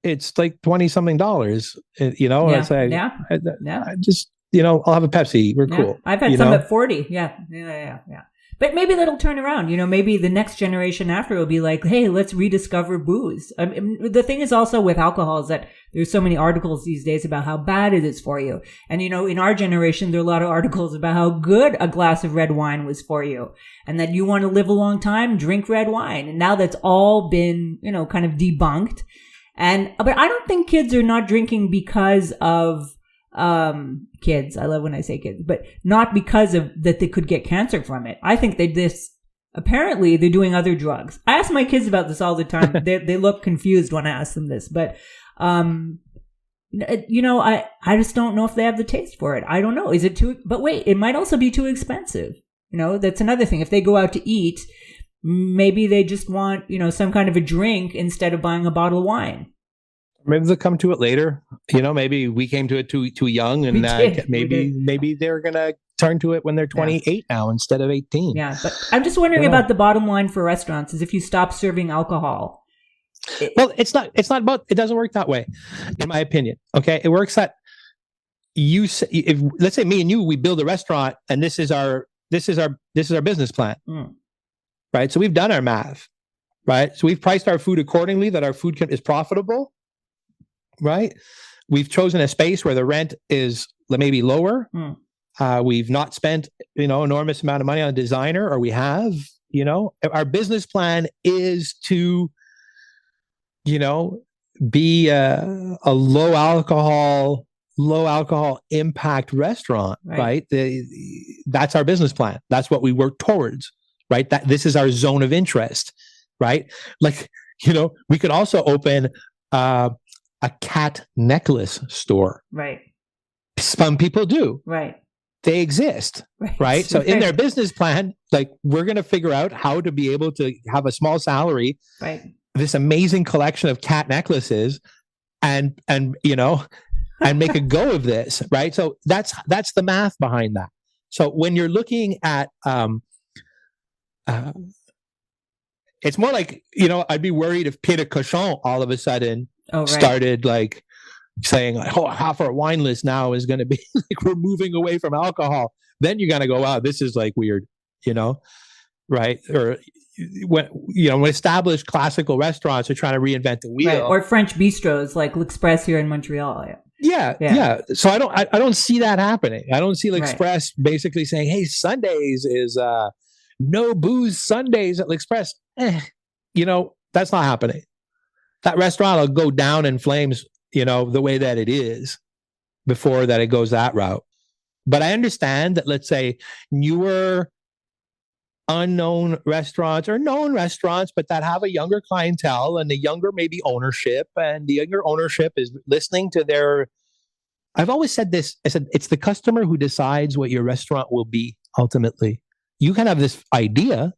it's like $20-something, It's like, I just, I'll have a Pepsi. We're cool. I've had some at 40. Yeah. But maybe that'll turn around. Maybe the next generation after will be like, hey, let's rediscover booze. I mean, the thing is also with alcohol is that there's so many articles these days about how bad it is for you. And, in our generation, there are a lot of articles about how good a glass of red wine was for you. And that you want to live a long time, drink red wine. And now that's all been, kind of debunked. But I don't think kids are not drinking because of kids. I love when I say kids, but not because of that they could get cancer from it. I think apparently they're doing other drugs. I ask my kids about this all the time. They look confused when I ask them this, but, I just don't know if they have the taste for it. I don't know. Is it but wait, it might also be too expensive. That's another thing. If they go out to eat, maybe they just want, some kind of a drink instead of buying a bottle of wine. Maybe they'll come to it later. Maybe we came to it too young, and maybe they're gonna turn to it when they're 28 now instead of 18. Yeah, but I'm just wondering about the bottom line for restaurants is if you stop serving alcohol. Well, it's not about. It doesn't work that way, in my opinion. Okay, it works that if let's say me and you, we build a restaurant, and this is our business plan, right? So we've done our math, right? So we've priced our food accordingly that our food is profitable. Right. We've chosen a space where the rent is maybe lower. We've not spent, enormous amount of money on a designer, or we have, our business plan is to, be a low alcohol impact restaurant. Right. That's our business plan. That's what we work towards. Right. This is our zone of interest. Right. Like, we could also open, a cat necklace store. Right. Some people do. Right. They exist. Right. So in their business plan, like, we're going to figure out how to be able to have a small salary, this amazing collection of cat necklaces and make a go of this. Right. So that's the math behind that. So when you're looking at, it's more like, I'd be worried if Pied de Cochon all of a sudden started like saying, half our wine list now is going to be like, we're moving away from alcohol. Then you're going to go, wow, this is like weird, right? Or when established classical restaurants are trying to reinvent the wheel, or French bistros like L'Express here in Montreal. Yeah. So I don't see that happening. I don't see L'Express basically saying, hey, Sundays is no booze Sundays at L'Express. That's not happening. That restaurant will go down in flames, the way that it is before that it goes that route. But I understand that, let's say, newer, unknown restaurants or known restaurants, but that have a younger clientele and the younger maybe ownership, and the younger ownership is listening to I've always said this. I said, it's the customer who decides what your restaurant will be ultimately. You can have this idea,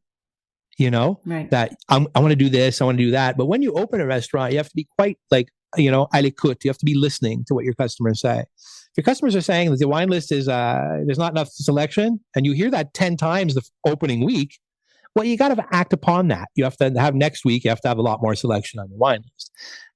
right, that I want to do this, I want to do that. But when you open a restaurant, you have to be quite like, à l'écoute. You have to be listening to what your customers say. If your customers are saying that the wine list is, there's not enough selection, and you hear that 10 times the opening week, well, you got to act upon that. You have to have next week, you have to have a lot more selection on your wine list.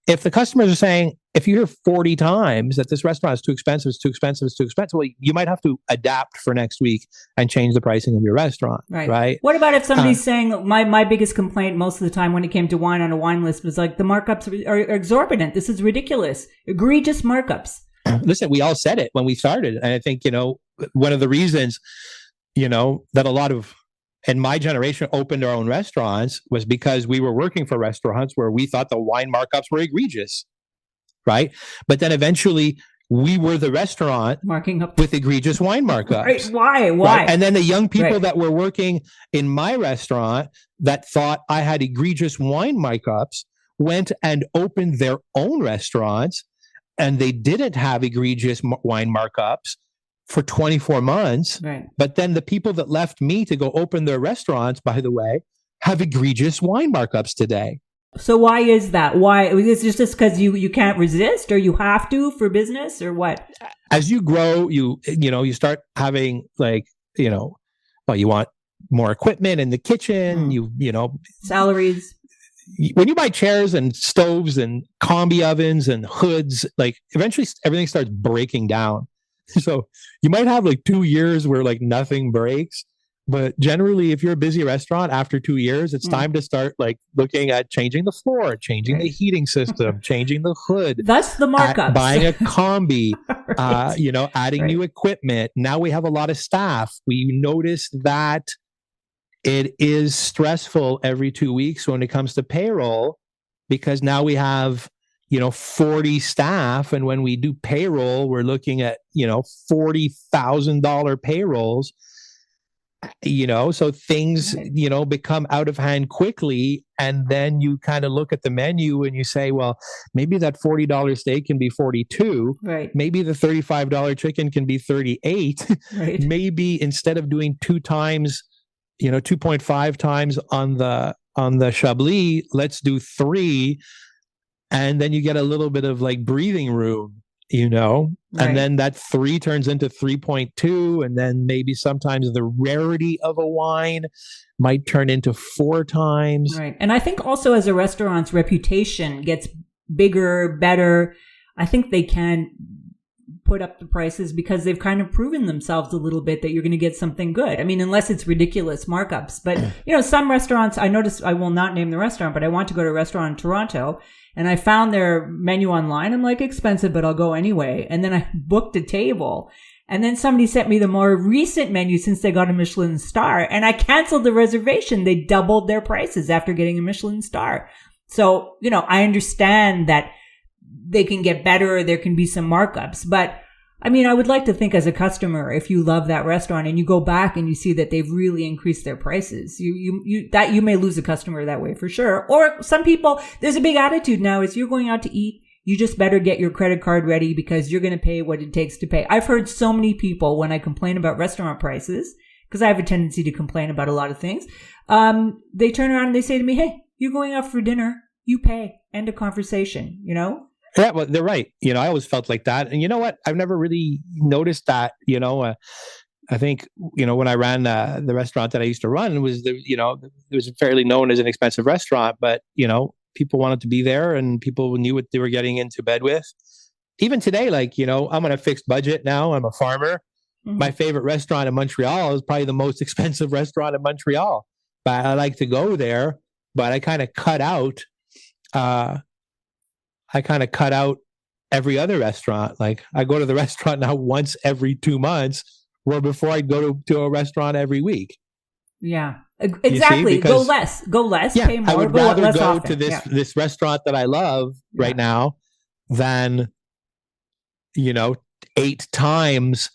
If the customers are saying, if you hear 40 times that this restaurant is too expensive, it's too expensive, it's too expensive, well, you might have to adapt for next week and change the pricing of your restaurant. Right? What about if somebody's saying, my biggest complaint most of the time when it came to wine on a wine list was like, the markups are exorbitant. This is ridiculous. Egregious markups. Listen, we all said it when we started. And I think, one of the reasons, that a lot of, in my generation, opened our own restaurants was because we were working for restaurants where we thought the wine markups were egregious, right? But then eventually we were the restaurant marking up with egregious wine markups. Right. Why? Right? And then the young people that were working in my restaurant that thought I had egregious wine markups went and opened their own restaurants, and they didn't have egregious wine markups for 24 months. Right. But then the people that left me to go open their restaurants, by the way, have egregious wine markups today. So why is that? Why? Is it just because you can't resist, or you have to for business, or what? As you grow, you start having you want more equipment in the kitchen, salaries. When you buy chairs and stoves and combi ovens and hoods, eventually everything starts breaking down. So you might have 2 years where nothing breaks, but generally if you're a busy restaurant after 2 years, it's time to start looking at changing the floor, changing the heating system, changing the hood. That's the markups. Buying a combi, right. Adding new equipment. Now we have a lot of staff. We notice that it is stressful every 2 weeks when it comes to payroll, because now we have 40 staff. And when we do payroll, we're looking at, $40,000 payrolls, so things, become out of hand quickly. And then you kind of look at the menu and you say, well, maybe that $40 steak can be 42. Right. Maybe the $35 chicken can be 38. Right. Maybe instead of doing 2 times, 2.5 times on the Chablis, let's do 3. And then you get a little bit of breathing room, Right. and then that 3 turns into 3.2. And then maybe sometimes the rarity of a wine might turn into 4 times. Right. And I think also as a restaurant's reputation gets bigger, better, I think they can put up the prices because they've kind of proven themselves a little bit that you're going to get something good. I mean, unless it's ridiculous markups. But, some restaurants, I noticed, I will not name the restaurant, but I want to go to a restaurant in Toronto. And I found their menu online. I'm like, expensive, but I'll go anyway. And then I booked a table. And then somebody sent me the more recent menu since they got a Michelin star. And I canceled the reservation. They doubled their prices after getting a Michelin star. So, I understand that they can get better. There can be some markups. But I mean, I would like to think as a customer, if you love that restaurant and you go back and you see that they've really increased their prices, you may lose a customer that way for sure. Or some people, there's a big attitude now is you're going out to eat. You just better get your credit card ready because you're going to pay what it takes to pay. I've heard so many people when I complain about restaurant prices, because I have a tendency to complain about a lot of things. They turn around and they say to me, hey, you're going out for dinner. You pay. End of conversation, Yeah, well, they're right. I always felt like that. And you know what? I've never really noticed that, I think, when I ran the restaurant that I used to run, it was, it was fairly known as an expensive restaurant, but, people wanted to be there and people knew what they were getting into bed with. Even today, I'm on a fixed budget now. I'm a farmer. Mm-hmm. My favorite restaurant in Montreal is probably the most expensive restaurant in Montreal, but I like to go there, but I kind of cut out every other restaurant. I go to the restaurant now once every 2 months, where before I'd go to a restaurant every week. Yeah, exactly. Go less, pay more. I would rather go often. to this restaurant that I love right now than, 8 times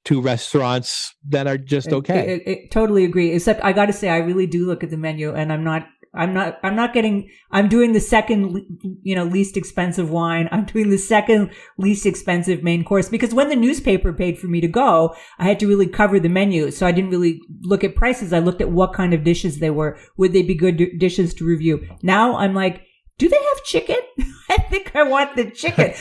to restaurants that are just okay. I totally agree. Except I got to say, I really do look at the menu and I'm not I'm doing the second, least expensive wine. I'm doing the second least expensive main course, because when the newspaper paid for me to go, I had to really cover the menu. So I didn't really look at prices. I looked at what kind of dishes they were. Would they be good dishes to review? Now I'm like, do they have chicken? I think I want the chicken.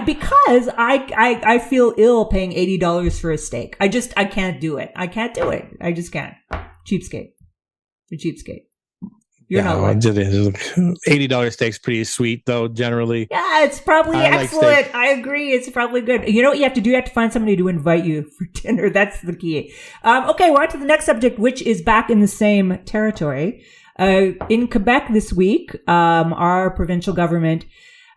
Because I feel ill paying $80 for a steak. I can't do it. I just can't. Cheapskate. The cheapskate. You're not one. $80 steak's pretty sweet, though, generally. Yeah, it's probably excellent. I agree. It's probably good. You know what you have to do? You have to find somebody to invite you for dinner. That's the key. Okay, we're on to the next subject, which is back in the same territory. In Quebec this week, our provincial government,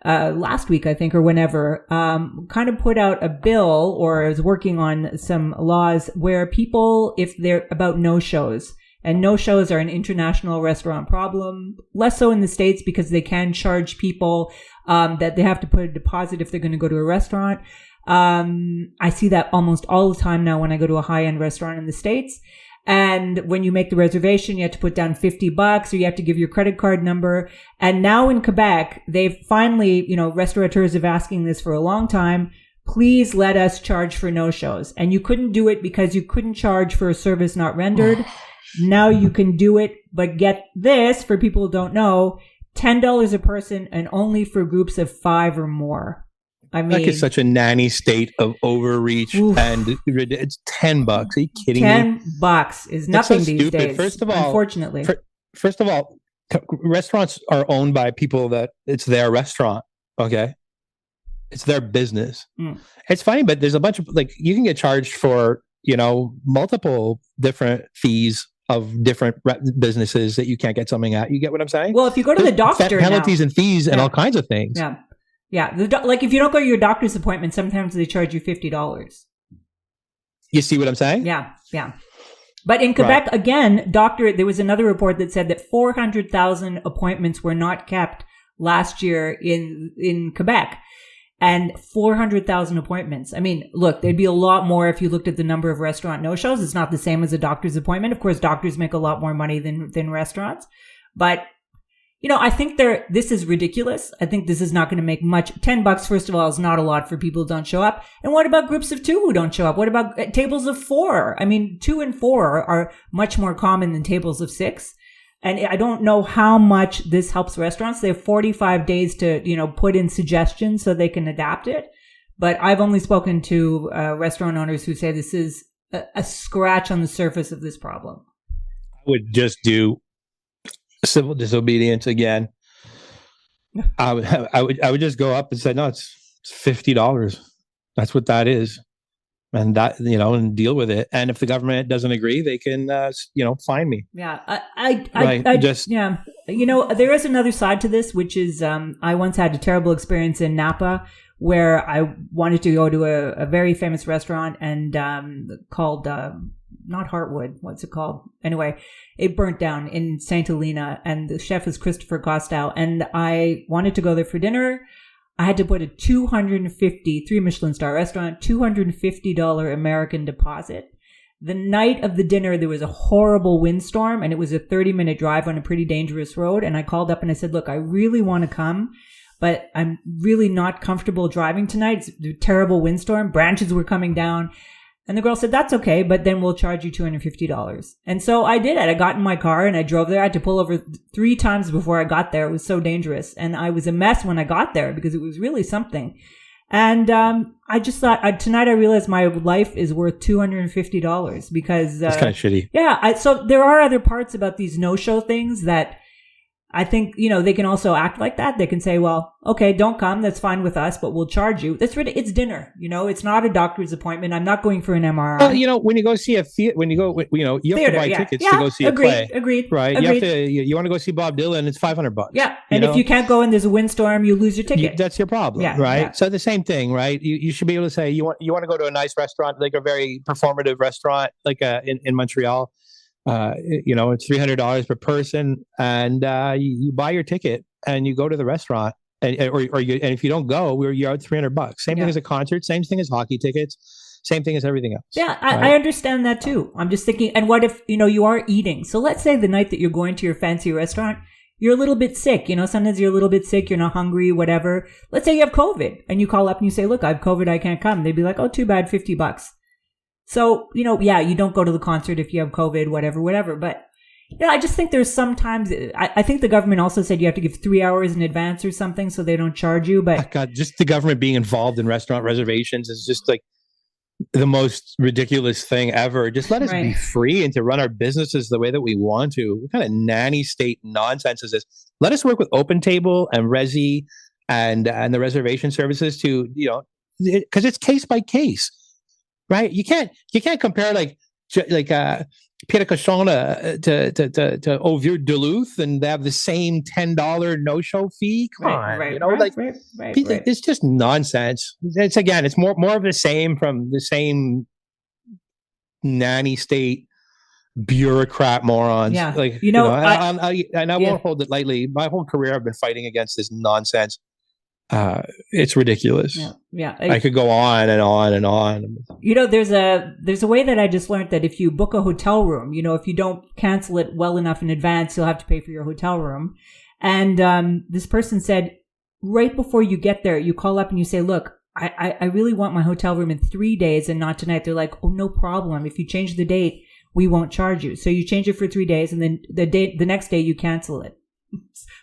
last week, I think, or whenever, kind of put out a bill or is working on some laws where people, if they're about no-shows, and no-shows are an international restaurant problem, less so in the States because they can charge people, that they have to put a deposit if they're going to go to a restaurant. I see that almost all the time now when I go to a high-end restaurant in the States. And when you make the reservation, you have to put down $50 or you have to give your credit card number. And now in Quebec, they've finally, restaurateurs have asking this for a long time. Please let us charge for no-shows. And you couldn't do it because you couldn't charge for a service not rendered. Now you can do it, but get this, for people who don't know, $10 a person and only for groups of 5 or more. I mean, it's such a nanny state of overreach, and it's $10. Are you kidding me? $10 is nothing these days. First of all, unfortunately. First of all, restaurants are owned by people that it's their restaurant. Okay, it's their business. It's funny, but there's a bunch of you can get charged for multiple different fees of different businesses that you can't get something at. You get what I'm saying? Well, if you go to the doctor, penalties and fees and all kinds of things. Yeah. Yeah, if you don't go to your doctor's appointment, sometimes they charge you $50. You see what I'm saying? Yeah. But in Quebec, again, there was another report that said that 400,000 appointments were not kept last year in Quebec. And 400,000 appointments. I mean, look, there'd be a lot more if you looked at the number of restaurant no-shows. It's not the same as a doctor's appointment. Of course, doctors make a lot more money than restaurants. But I think this is ridiculous. I think this is not going to make much. $10, first of all, is not a lot for people who don't show up. And what about groups of 2 who don't show up? What about tables of 4? I mean, 2 and 4 are much more common than tables of 6. And I don't know how much this helps restaurants. They have 45 days to, put in suggestions so they can adapt it. But I've only spoken to restaurant owners who say this is a scratch on the surface of this problem. I would just do civil disobedience again. I would just go up and say, no, it's $50. That's what that is. And that, and deal with it. And if the government doesn't agree, they can, fine me. Yeah. There is another side to this, which is, I once had a terrible experience in Napa where I wanted to go to a very famous restaurant and, called, not Heartwood. What's it called? Anyway, it burnt down in St. Helena and the chef is Christopher Costow. And I wanted to go there for dinner. I had to put a $3 Michelin star restaurant, $250 American deposit. The night of the dinner, there was a horrible windstorm and it was a 30-minute drive on a pretty dangerous road. And I called up and I said, look, I really want to come, but I'm really not comfortable driving tonight. It's a terrible windstorm. Branches were coming down. And the girl said, that's okay, but then we'll charge you $250. And so I did it. I got in my car and I drove there. I had to pull over 3 times before I got there. It was so dangerous. And I was a mess when I got there because it was really something. And I just thought, tonight I realized my life is worth $250 because... That's kind of shitty. Yeah. So there are other parts about these no-show things that I think, they can also act like that. They can say, well, okay, don't come. That's fine with us, but we'll charge you. It's dinner. It's not a doctor's appointment. I'm not going for an MRI. Well, when you go see you have to buy tickets to go see a play. Agreed. Right. You want to go see Bob Dylan. It's $500. Yeah. And if you can't go and there's a windstorm, you lose your ticket. That's your problem. Yeah, right. Yeah. So the same thing, right? You should be able to say, you want to go to a nice restaurant, like a very performative restaurant, like in Montreal. It's $300 per person, and you buy your ticket and you go to the restaurant, and if you don't go, you're out $300. Same thing as a concert, same thing as hockey tickets, same thing as everything else. Yeah, I understand that too. I'm just thinking, and what if you are eating? So let's say the night that you're going to your fancy restaurant, you're a little bit sick. Sometimes you're a little bit sick. You're not hungry, whatever. Let's say you have COVID and you call up and you say, look, I have COVID. I can't come. They'd be like, oh, too bad, $50. So, yeah, you don't go to the concert if you have COVID, whatever. But, I just think there's sometimes, I think the government also said you have to give 3 hours in advance or something so they don't charge you. But God, just the government being involved in restaurant reservations is just like the most ridiculous thing ever. Just let us be free and to run our businesses the way that we want to. What kind of nanny state nonsense is this? Let us work with OpenTable and Resi and the reservation services to, because it's case by case, right? You can't compare like Pierre Cochon to Ovier Duluth and they have the same $10 no-show fee. Come on, it's just nonsense. It's more of the same from the same nanny state bureaucrat morons. Yeah, I won't hold it lightly. My whole career, I've been fighting against this nonsense. It's ridiculous. Yeah. I could go on and on and on. There's a way that I just learned that if you book a hotel room, if you don't cancel it well enough in advance, you'll have to pay for your hotel room. And this person said, right before you get there, you call up and you say, look, I really want my hotel room in 3 days and not tonight. They're like, oh, no problem. If you change the date, we won't charge you. So you change it for 3 days and then the next day you cancel it.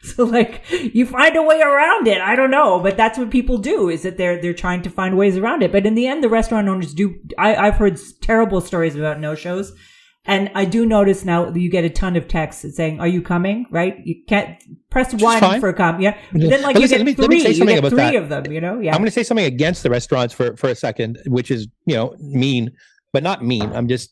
So you find a way around it. I don't know, but that's what people do, is that they're trying to find ways around it. But in the end, the restaurant owners do. I've heard terrible stories about no-shows. And I do notice now that you get a ton of texts saying, are you coming? Right? You can't press one for a come. Yeah. But then you get three of them, Yeah. I'm going to say something against the restaurants for a second, which is, mean, but not mean. I'm just,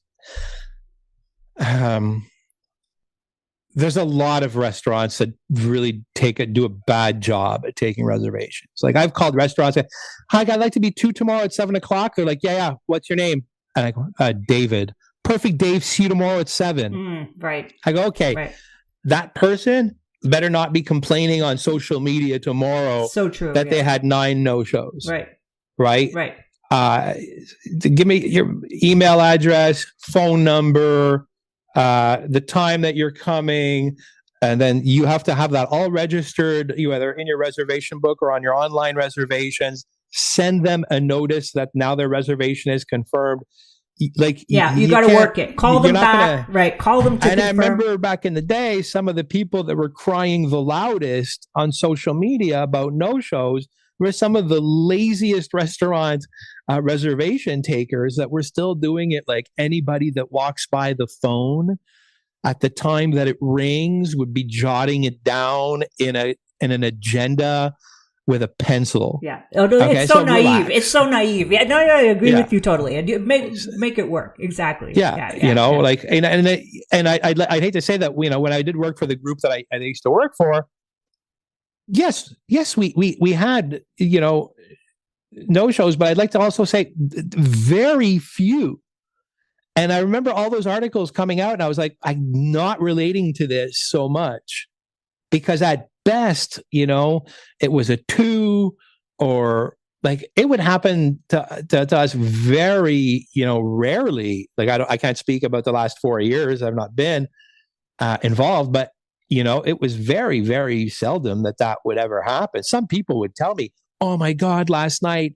there's a lot of restaurants that really do a bad job at taking reservations. Like I've called restaurants, and, hi, I'd like to be 2 tomorrow at 7:00. They're like, yeah. What's your name? And I go, David. Perfect, Dave. See you tomorrow at 7. Right. I go, okay. Right. That person better not be complaining on social media tomorrow. So true. That they had 9 no-shows. Right. Right. Right. Give me your email address, phone number, the time that you're coming, and then you have to have that all registered, either in your reservation book or on your online reservations. Send them a notice that now their reservation is confirmed. You got to work it. Call them back, right? Call them to confirm. I remember back in the day, some of the people that were crying the loudest on social media about no-shows were some of the laziest restaurant reservation takers that were still doing it. Like anybody that walks by the phone at the time that it rings would be jotting it down in an agenda with a pencil. Yeah. It's so naive. Relax. It's so naive. Yeah. No, I agree with you totally. And make it work. Exactly. Yeah. And I'd hate to say that, when I did work for the group that I used to work for, yes, we had, no shows, but I'd like to also say very few. And I remember all those articles coming out and I was like, I'm not relating to this so much, because at best, it was a 2, or like it would happen to us very, rarely. Like I can't speak about the last 4 years. I've not been involved, but it was very, very seldom that would ever happen. Some people would tell me, oh my God, last night,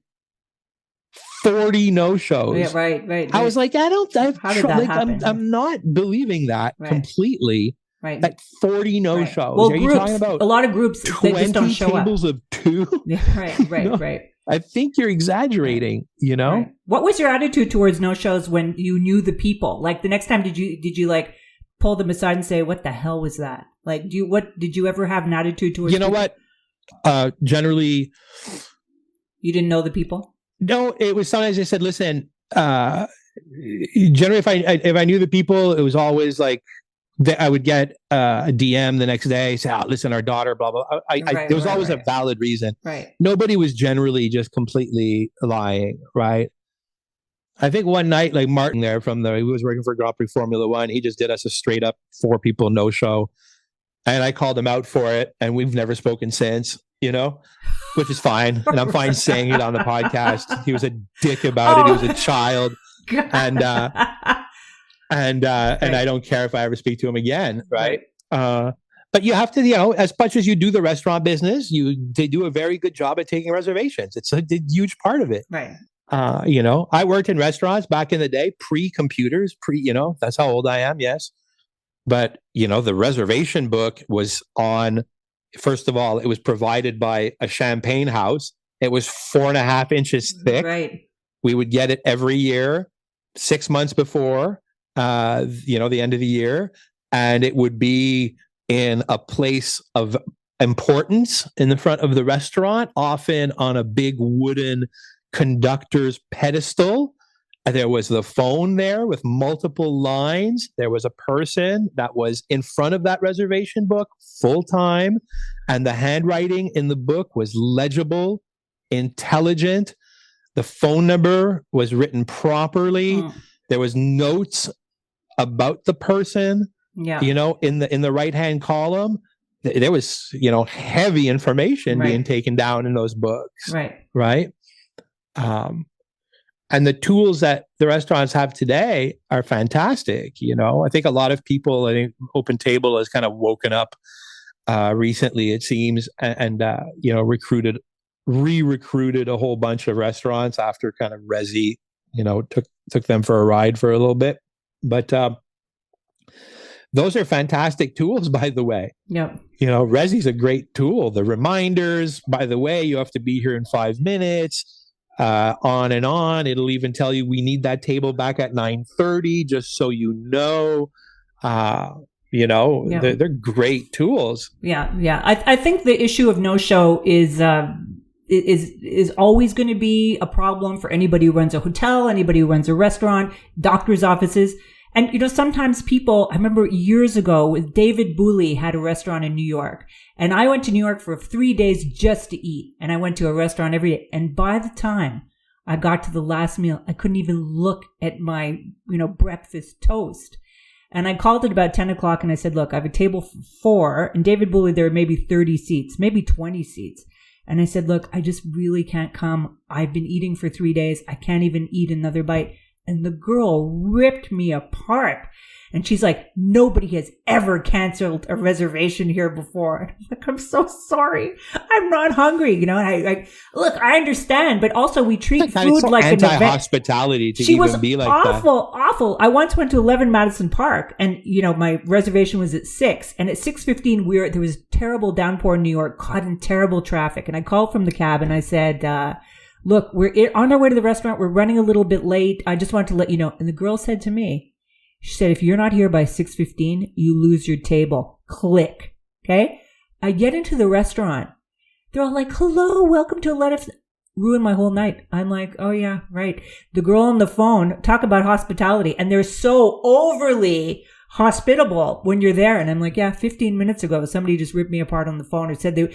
40 no-shows. Yeah, right. I was like, how did that happen? I'm not believing that completely. Right. Like 40 no-shows. Well, Are you talking about a lot of groups, they just don't show up. 20 tables of 2? Yeah, right. I think you're exaggerating, Right. What was your attitude towards no-shows when you knew the people? Like the next time, did you like pull them aside and say, what the hell was that? Like, did you ever have an attitude towards people? What? Generally, you didn't know the people? No, it was sometimes I said, listen, generally if I knew the people, it was always like, I would get a DM the next day, say, listen, our daughter, blah, blah. There was always a valid reason. Right. Nobody was generally just completely lying, right? I think one night, like Martin there he was working for Grand Prix Formula One. He just did us a straight up 4 people no show. And I called him out for it. And we've never spoken since, which is fine. And I'm fine saying it on the podcast. He was a dick about it. He was a child. And I don't care if I ever speak to him again. Right. But you have to, as much as you do the restaurant business, they do a very good job at taking reservations. It's a huge part of it. Right. I worked in restaurants back in the day, pre-computers, that's how old I am. Yes. But, the reservation book was on, first of all, it was provided by a champagne house. It was 4.5 inches thick. Right. We would get it every year, 6 months before, the end of the year. And it would be in a place of importance in the front of the restaurant, often on a big wooden conductor's pedestal. There was the phone there with multiple lines. There was a person that was in front of that reservation book full time. And the handwriting in the book was legible, intelligent. The phone number was written properly. There was notes about the person, in the right-hand column. There was, heavy information being taken down in those books. Right. And the tools that the restaurants have today are fantastic. I think a lot of people, Open Table has kind of woken up recently, it seems, and re-recruited a whole bunch of restaurants after kind of Resi, took them for a ride for a little bit. But those are fantastic tools, by the way. Yep. Resi's a great tool. The reminders, by the way, you have to be here in 5 minutes. On and on. It'll even tell you we need that table back at 9:30, just so you know. They're great tools. Yeah. I think the issue of no-show is always going to be a problem for anybody who runs a hotel, anybody who runs a restaurant, doctor's offices. And, sometimes people, I remember years ago with David Booley had a restaurant in New York, and I went to New York for 3 days just to eat. And I went to a restaurant every day. And by the time I got to the last meal, I couldn't even look at my, breakfast toast. And I called it about 10 o'clock and I said, look, I have a table for 4, and David Booley, there are maybe 30 seats, maybe 20 seats. And I said, look, I just really can't come. I've been eating for 3 days. I can't even eat another bite. And the girl ripped me apart. And she's like, nobody has ever canceled a reservation here before. And I'm like, I'm so sorry. I'm not hungry. And look, I understand, but also we treat food like an event. Anti-hospitality to even be like that. Awful. I once went to 11 Madison Park, and, my reservation was at 6. And at 6:15, there was terrible downpour in New York, caught in terrible traffic. And I called from the cab and I said, look, we're on our way to the restaurant. We're running a little bit late. I just wanted to let you know. And the girl said to me, she said, if you're not here by 6:15, you lose your table. Click. Okay? I get into the restaurant. They're all like, hello, welcome to 11. Ruined my whole night. I'm like, oh yeah, right. The girl on the phone, talk about hospitality. And they're so overly hospitable when you're there. And I'm like, yeah, 15 minutes ago, somebody just ripped me apart on the phone and said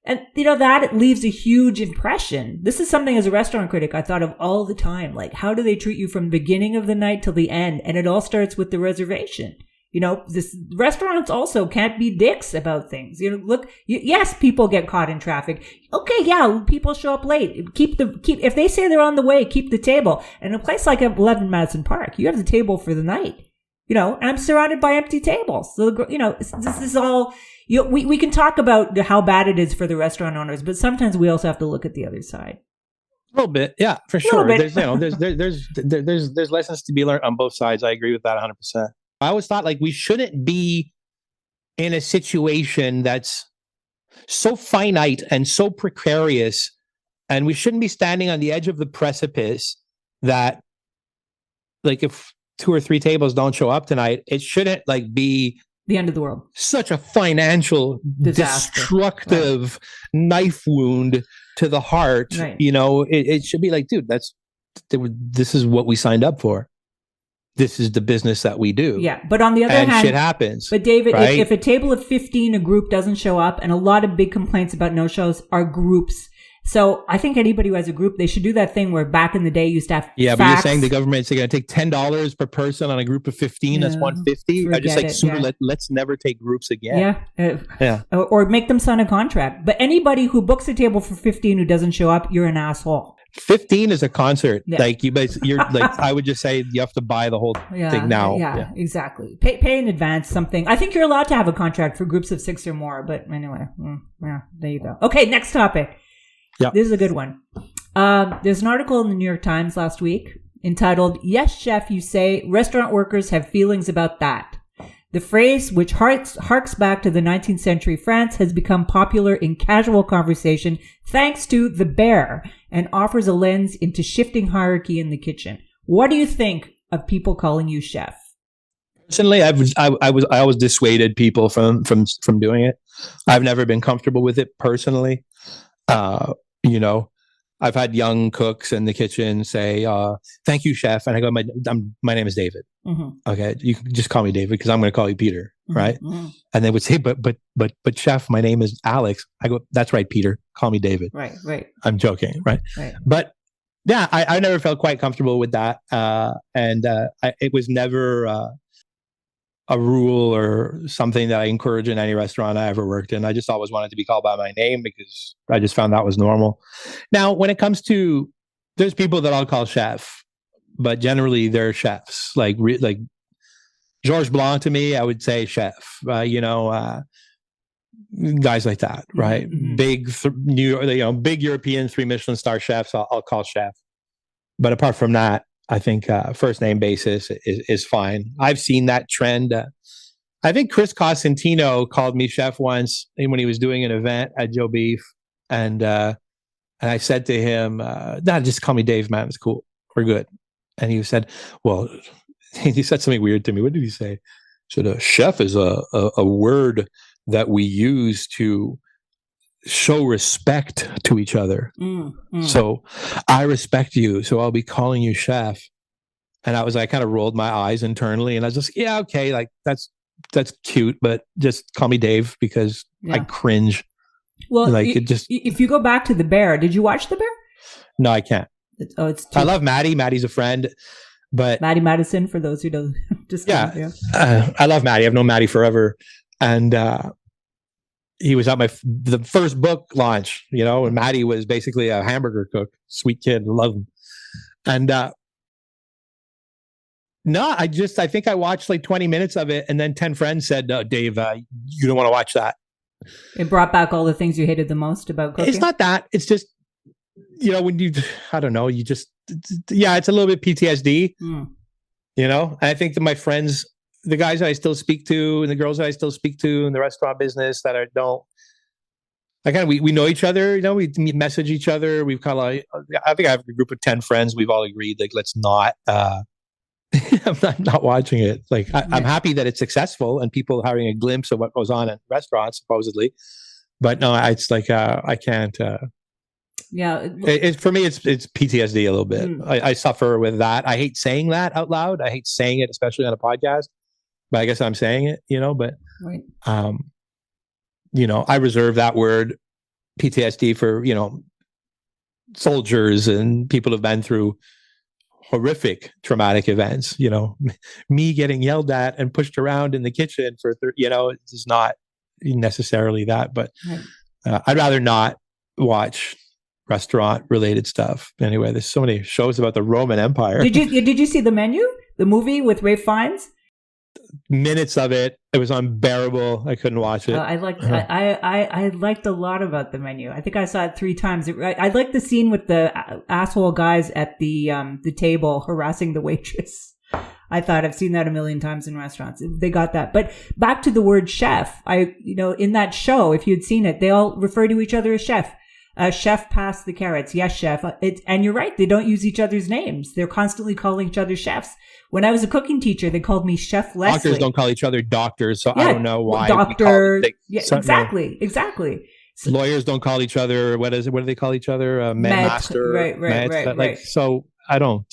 and that leaves a huge impression. This is something as a restaurant critic I thought of all the time. Like, how do they treat you from the beginning of the night till the end? And it all starts with the reservation. This restaurants also can't be dicks about things. Look, yes, people get caught in traffic. Okay, yeah, people show up late. If they say they're on the way, keep the table. And a place like 11 Madison Park, you have the table for the night. And I'm surrounded by empty tables. So, this is all. We can talk about how bad it is for the restaurant owners, but sometimes we also have to look at the other side. A little bit, yeah, for sure. There's lessons to be learned on both sides. I agree with that 100%. I always thought we shouldn't be in a situation that's so finite and so precarious, and we shouldn't be standing on the edge of the precipice that, if 2 or 3 tables don't show up tonight, it shouldn't be the end of the world. Such a financial, disaster. Destructive knife wound to the heart. Right. It should be dude, this is what we signed up for. This is the business that we do. Yeah. But on the other hand, shit happens. But David, right? if a table of 15, a group doesn't show up, and a lot of big complaints about no-shows are groups. So I think anybody who has a group, they should do that thing where back in the day you used to have facts. But you're saying the government's going to take $10 per person on a group of 15? That's $150. I just let's never take groups again. Yeah. Or make them sign a contract. But anybody who books a table for 15 who doesn't show up, you're an asshole. 15 is a concert. Yeah. Like you're like, I would just say you have to buy the whole thing now. Yeah, exactly. Pay in advance something. I think you're allowed to have a contract for groups of 6 or more, but anyway, there you go. Okay, next topic. Yeah. This is a good one. There's an article in the New York Times last week entitled, "Yes, Chef, You Say, Restaurant Workers Have Feelings About That." The phrase, which harks back to the 19th century France, has become popular in casual conversation thanks to The Bear and offers a lens into shifting hierarchy in the kitchen. What do you think of people calling you chef? Personally, I always dissuaded people from doing it. I've never been comfortable with it personally. I've had young cooks in the kitchen say, "Thank you, chef," and I go, "My name is David." Mm-hmm. Okay, you can just call me David because I'm going to call you Peter, mm-hmm. right? Mm-hmm. And they would say, "But chef, my name is Alex." I go, "That's right, Peter. Call me David." Right. I'm joking, right? But yeah, I never felt quite comfortable with that, and it was never a rule or something that I encourage in any restaurant I ever worked in. I just always wanted to be called by my name because I just found that was normal. Now, when it comes to, there's people that I'll call chef, but generally they're chefs. Like Georges Blanc to me, I would say chef. Guys like that, right? Mm-hmm. Big European 3 Michelin star chefs, I'll call chef. But apart from that, I think first name basis is fine. I've seen that trend. I think Chris Cosentino called me chef once when he was doing an event at Joe Beef, and I said to him, "Nah, just call me Dave, man. It's cool. We're good." And he said, "Well," he said something weird to me. What did he say? He said, "Chef is a word that we use to show respect to each other. So I respect you, so I'll be calling you chef." And I kind of rolled my eyes internally, and I was just, yeah, okay, like that's cute, but just call me Dave because I cringe. Well, if you go back to The Bear, did you watch The Bear? No, I can't. I love Maddie. Maddie's a friend, but Maddie Madison, for those who don't, just I love Maddie. I've known Maddie forever, and he was at the first book launch, and Maddie was basically a hamburger cook, sweet kid, love him. And no, I think I watched like 20 minutes of it, and then 10 friends said, "Dave, you don't want to watch that." It brought back all the things you hated the most about cooking. It's not that. It's just, when I don't know, it's a little bit PTSD. And I think that my friends, the guys that I still speak to and the girls that I still speak to in the restaurant business that we know each other, we message each other. We've kind of I think I have a group of 10 friends. We've all agreed, like, let's not, I'm not watching it. Like, I'm happy that it's successful and people having a glimpse of what goes on in restaurants, supposedly. But no, it's like, I can't, for me, it's PTSD a little bit. I suffer with that. I hate saying that out loud. I hate saying it, especially on a podcast. But I guess I'm saying it, but, I reserve that word PTSD for, soldiers and people who've been through horrific traumatic events, me getting yelled at and pushed around in the kitchen for, it's not necessarily that, but I'd rather not watch restaurant related stuff. Anyway, there's so many shows about the Roman Empire. Did you see The Menu, the movie with Ralph Fiennes? Minutes of it. It was unbearable. I couldn't watch it. I liked a lot about The Menu. I think I saw it 3 times. I liked the scene with the asshole guys at the table harassing the waitress. I thought I've seen that a million times in restaurants. They got that. But back to the word chef. In that show, if you'd seen it, they all refer to each other as chef. Chef, pass the carrots. Yes, chef. And you're right. They don't use each other's names. They're constantly calling each other chefs. When I was a cooking teacher, they called me Chef Lesley. Doctors don't call each other doctors, so I don't know why. Doctor. Exactly. So, lawyers don't call each other. What do they call each other? Master. Right. So I don't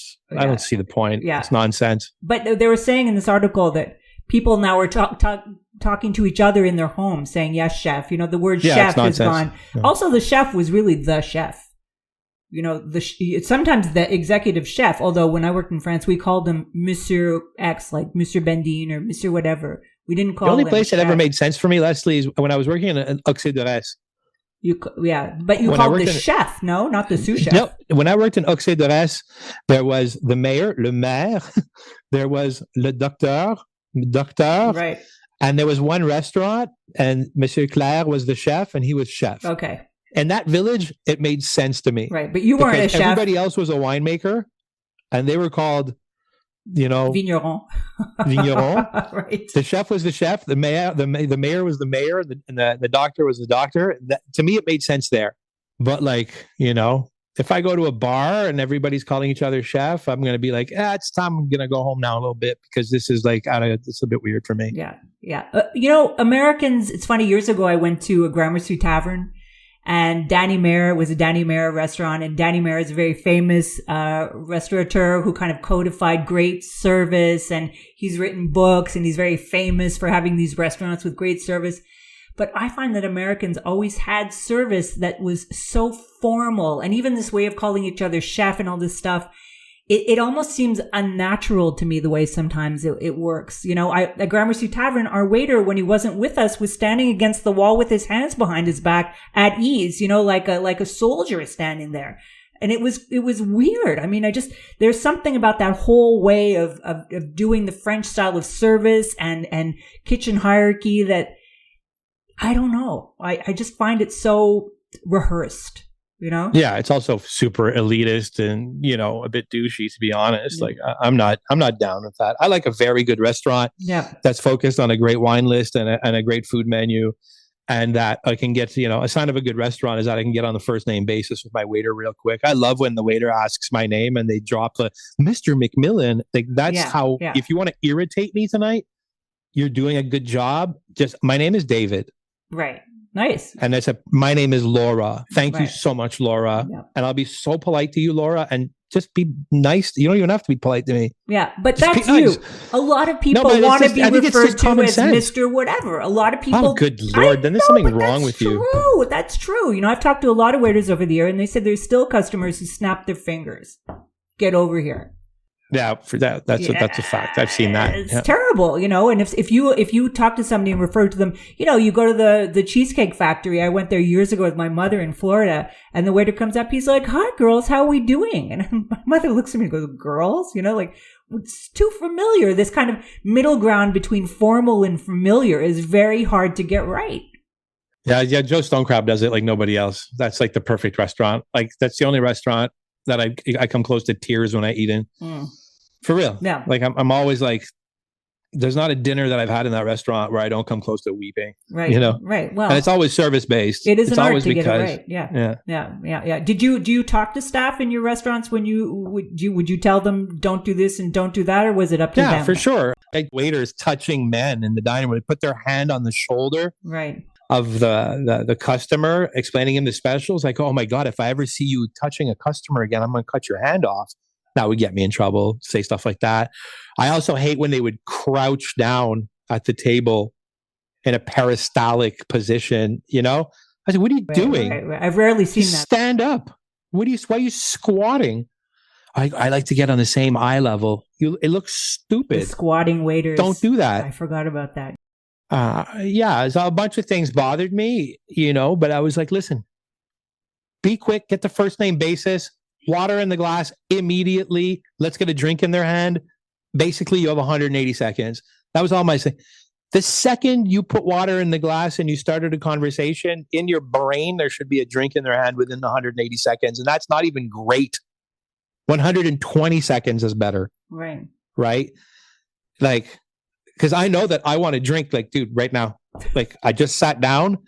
see the point. Yeah. It's nonsense. But they were saying in this article that people now are talking to each other in their homes, saying, "Yes, chef." The word chef is gone. Yeah. Also, the chef was really the chef. Sometimes the executive chef, although when I worked in France, we called him Monsieur X, like Monsieur Bendine or Monsieur whatever. We didn't call him. The only place that ever made sense for me, Lesley, is when I was working in Oxy de Res. But you called the chef, no? Not the sous chef. No, when I worked in Oxy-Dorès, there was the mayor, le maire, there was le docteur, right. And there was one restaurant, and Monsieur Claire was the chef, and he was chef. Okay. And that village, it made sense to me. Right, but you weren't a chef. Everybody else was a winemaker, and they were called, vigneron. Vigneron. Right. The chef was the chef. The mayor was the mayor, and the doctor was the doctor. To me, it made sense there. But if I go to a bar and everybody's calling each other chef, I'm going to be like, it's time. I'm going to go home now a little bit because this is it's a bit weird for me. Yeah. Yeah. Americans, it's funny. Years ago, I went to a Gramercy Tavern and Danny Mayer was a Danny Mayer restaurant. And Danny Mayer is a very famous restaurateur who kind of codified great service. And he's written books and he's very famous for having these restaurants with great service. But I find that Americans always had service that was so formal. And even this way of calling each other chef and all this stuff, it almost seems unnatural to me the way sometimes it works. At Gramercy Tavern, our waiter, when he wasn't with us, was standing against the wall with his hands behind his back at ease, like a soldier is standing there. And it was weird. I mean, there's something about that whole way of doing the French style of service and kitchen hierarchy that, I don't know. I just find it so rehearsed, Yeah, it's also super elitist and, a bit douchey, to be honest. Yeah. Like, I'm not down with that. I like a very good restaurant that's focused on a great wine list and a great food menu. And that I can get, a sign of a good restaurant is that I can get on the first name basis with my waiter real quick. I love when the waiter asks my name and they drop the Mr. McMillan. Like, that's how, if you want to irritate me tonight, you're doing a good job. Just, my name is David. Right. Nice. And my name is Laura. Thank you so much, Laura. Yeah. And I'll be so polite to you, Laura, and just be nice. You don't even have to be polite to me. Yeah, but just that's you. Nice. A lot of people want to be referred to as Mr. Whatever. A lot of people. Oh, good Lord. Then there's something wrong with you. That's true. I've talked to a lot of waiters over the year, and they said there's still customers who snap their fingers. Get over here. Yeah, for that's a fact. I've seen that. It's terrible, And if you talk to somebody and refer to them, you go to the Cheesecake Factory. I went there years ago with my mother in Florida, and the waiter comes up. He's like, "Hi, girls, how are we doing?" And my mother looks at me and goes, "Girls?" It's too familiar. This kind of middle ground between formal and familiar is very hard to get right. Yeah. Joe Stonecrab does it like nobody else. That's like the perfect restaurant. Like, that's the only restaurant that I come close to tears when I eat in. For real. Yeah. Like, I'm always like, there's not a dinner that I've had in that restaurant where I don't come close to weeping. Right. Right. Well, and it's always service based. It is it's an art always to because, get it right. Yeah. Do you talk to staff in your restaurants when would you tell them don't do this and don't do that, or was it up to them? Yeah, for sure. Like, waiters touching men in the dining room, they put their hand on the shoulder. Right. Of the customer, explaining him the specials. Like, oh my God, if I ever see you touching a customer again, I'm going to cut your hand off. That would get me in trouble, say stuff like that. I also hate when they would crouch down at the table in a peristalic position, I said, what are you doing? Right. I've rarely seen that. Stand up. Why are you squatting? I like to get on the same eye level. It looks stupid. The squatting waiters. Don't do that. I forgot about that. So a bunch of things bothered me, but I was like, listen, be quick, get the first name basis, water in the glass immediately. Let's get a drink in their hand. Basically, you have 180 seconds. That was all my saying. The second you put water in the glass and you started a conversation, in your brain, there should be a drink in their hand within the 180 seconds. And that's not even great. 120 seconds is better. Right. Right? Like, because I know that I want to drink, like, dude, right now. Like, I just sat down.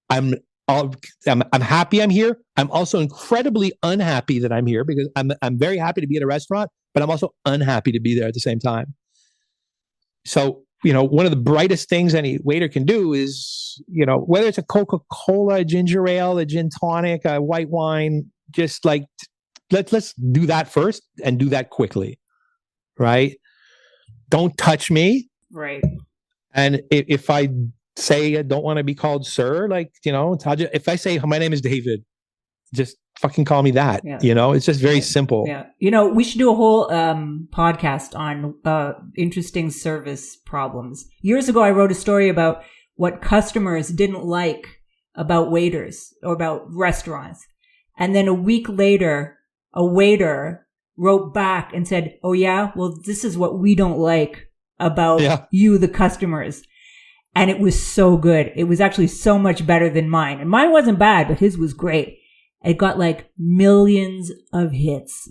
I'm happy I'm here. I'm also incredibly unhappy that I'm here because I'm very happy to be at a restaurant, but I'm also unhappy to be there at the same time. So, one of the brightest things any waiter can do is, whether it's a Coca-Cola, a ginger ale, a gin tonic, a white wine, just like, let's do that first and do that quickly. Right? Don't touch me. Right. And if I say I don't want to be called sir, like, if I say my name is David, just fucking call me that. Yeah. It's just very simple. Yeah. We should do a whole podcast on interesting service problems. Years ago, I wrote a story about what customers didn't like about waiters or about restaurants. And then a week later, a waiter wrote back and said, oh yeah, well, this is what we don't like about you, the customers. And it was so good. It was actually so much better than mine. And mine wasn't bad, but his was great. It got like millions of hits,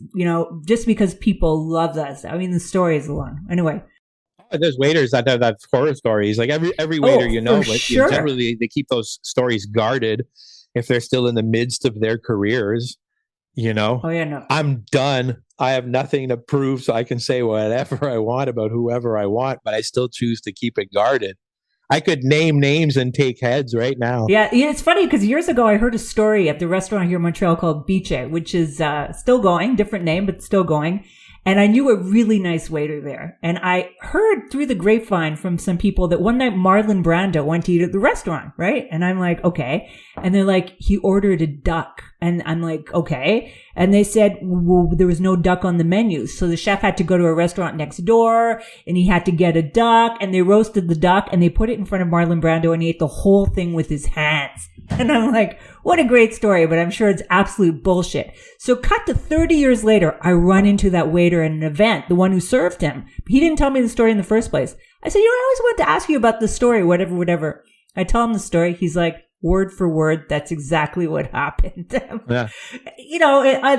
just because people love us. I mean, the story is long. Anyway. There's waiters that have horror stories. Like every waiter, but sure. Generally they keep those stories guarded if they're still in the midst of their careers. Oh yeah, no. I'm done. I have nothing to prove, so I can say whatever I want about whoever I want, but I still choose to keep it guarded. I could name names and take heads right now. Yeah, it's funny because years ago I heard a story at the restaurant here in Montreal called Biche, which is still going, different name, but still going. And I knew a really nice waiter there. And I heard through the grapevine from some people that one night Marlon Brando went to eat at the restaurant, right? And I'm like, okay. And they're like, he ordered a duck. And I'm like, okay. And they said, well, there was no duck on the menu. So the chef had to go to a restaurant next door and he had to get a duck, and they roasted the duck and they put it in front of Marlon Brando and he ate the whole thing with his hands. And I'm like, what a great story, but I'm sure it's absolute bullshit. So cut to 30 years later, I run into that waiter at an event, the one who served him. He didn't tell me the story in the first place. I said, I always wanted to ask you about the story, whatever. I tell him the story. He's like, word for word, that's exactly what happened. Yeah.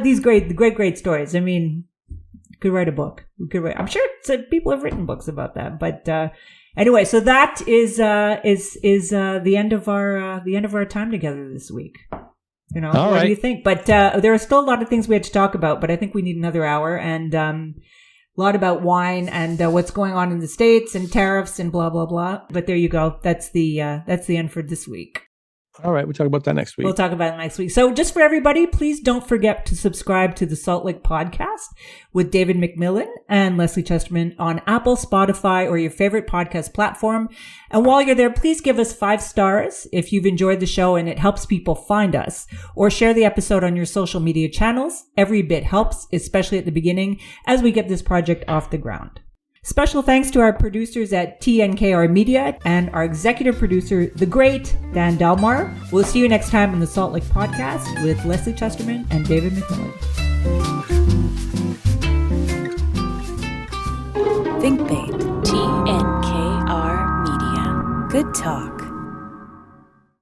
These great stories. I mean, you could write a book. I'm sure people have written books about that, but, anyway, so that is the end of our time together this week. All what right. do you think? But there are still a lot of things we had to talk about, but I think we need another hour, and a lot about wine and what's going on in the States and tariffs and blah blah blah. But there you go. That's the end for this week. All right, we'll talk about that next week. We'll talk about it next week. So just for everybody, please don't forget to subscribe to the Salt Lake Podcast with David McMillan and Lesley Chesterman on Apple, Spotify, or your favorite podcast platform. And while you're there, please give us 5 stars if you've enjoyed the show and it helps people find us, or share the episode on your social media channels. Every bit helps, especially at the beginning, as we get this project off the ground. Special thanks to our producers at TNKR Media and our executive producer, the great Dan Delmar. We'll see you next time on the Salt Lake Podcast with Lesley Chesterman and David McMillan. Think Bait. TNKR Media. Good talk.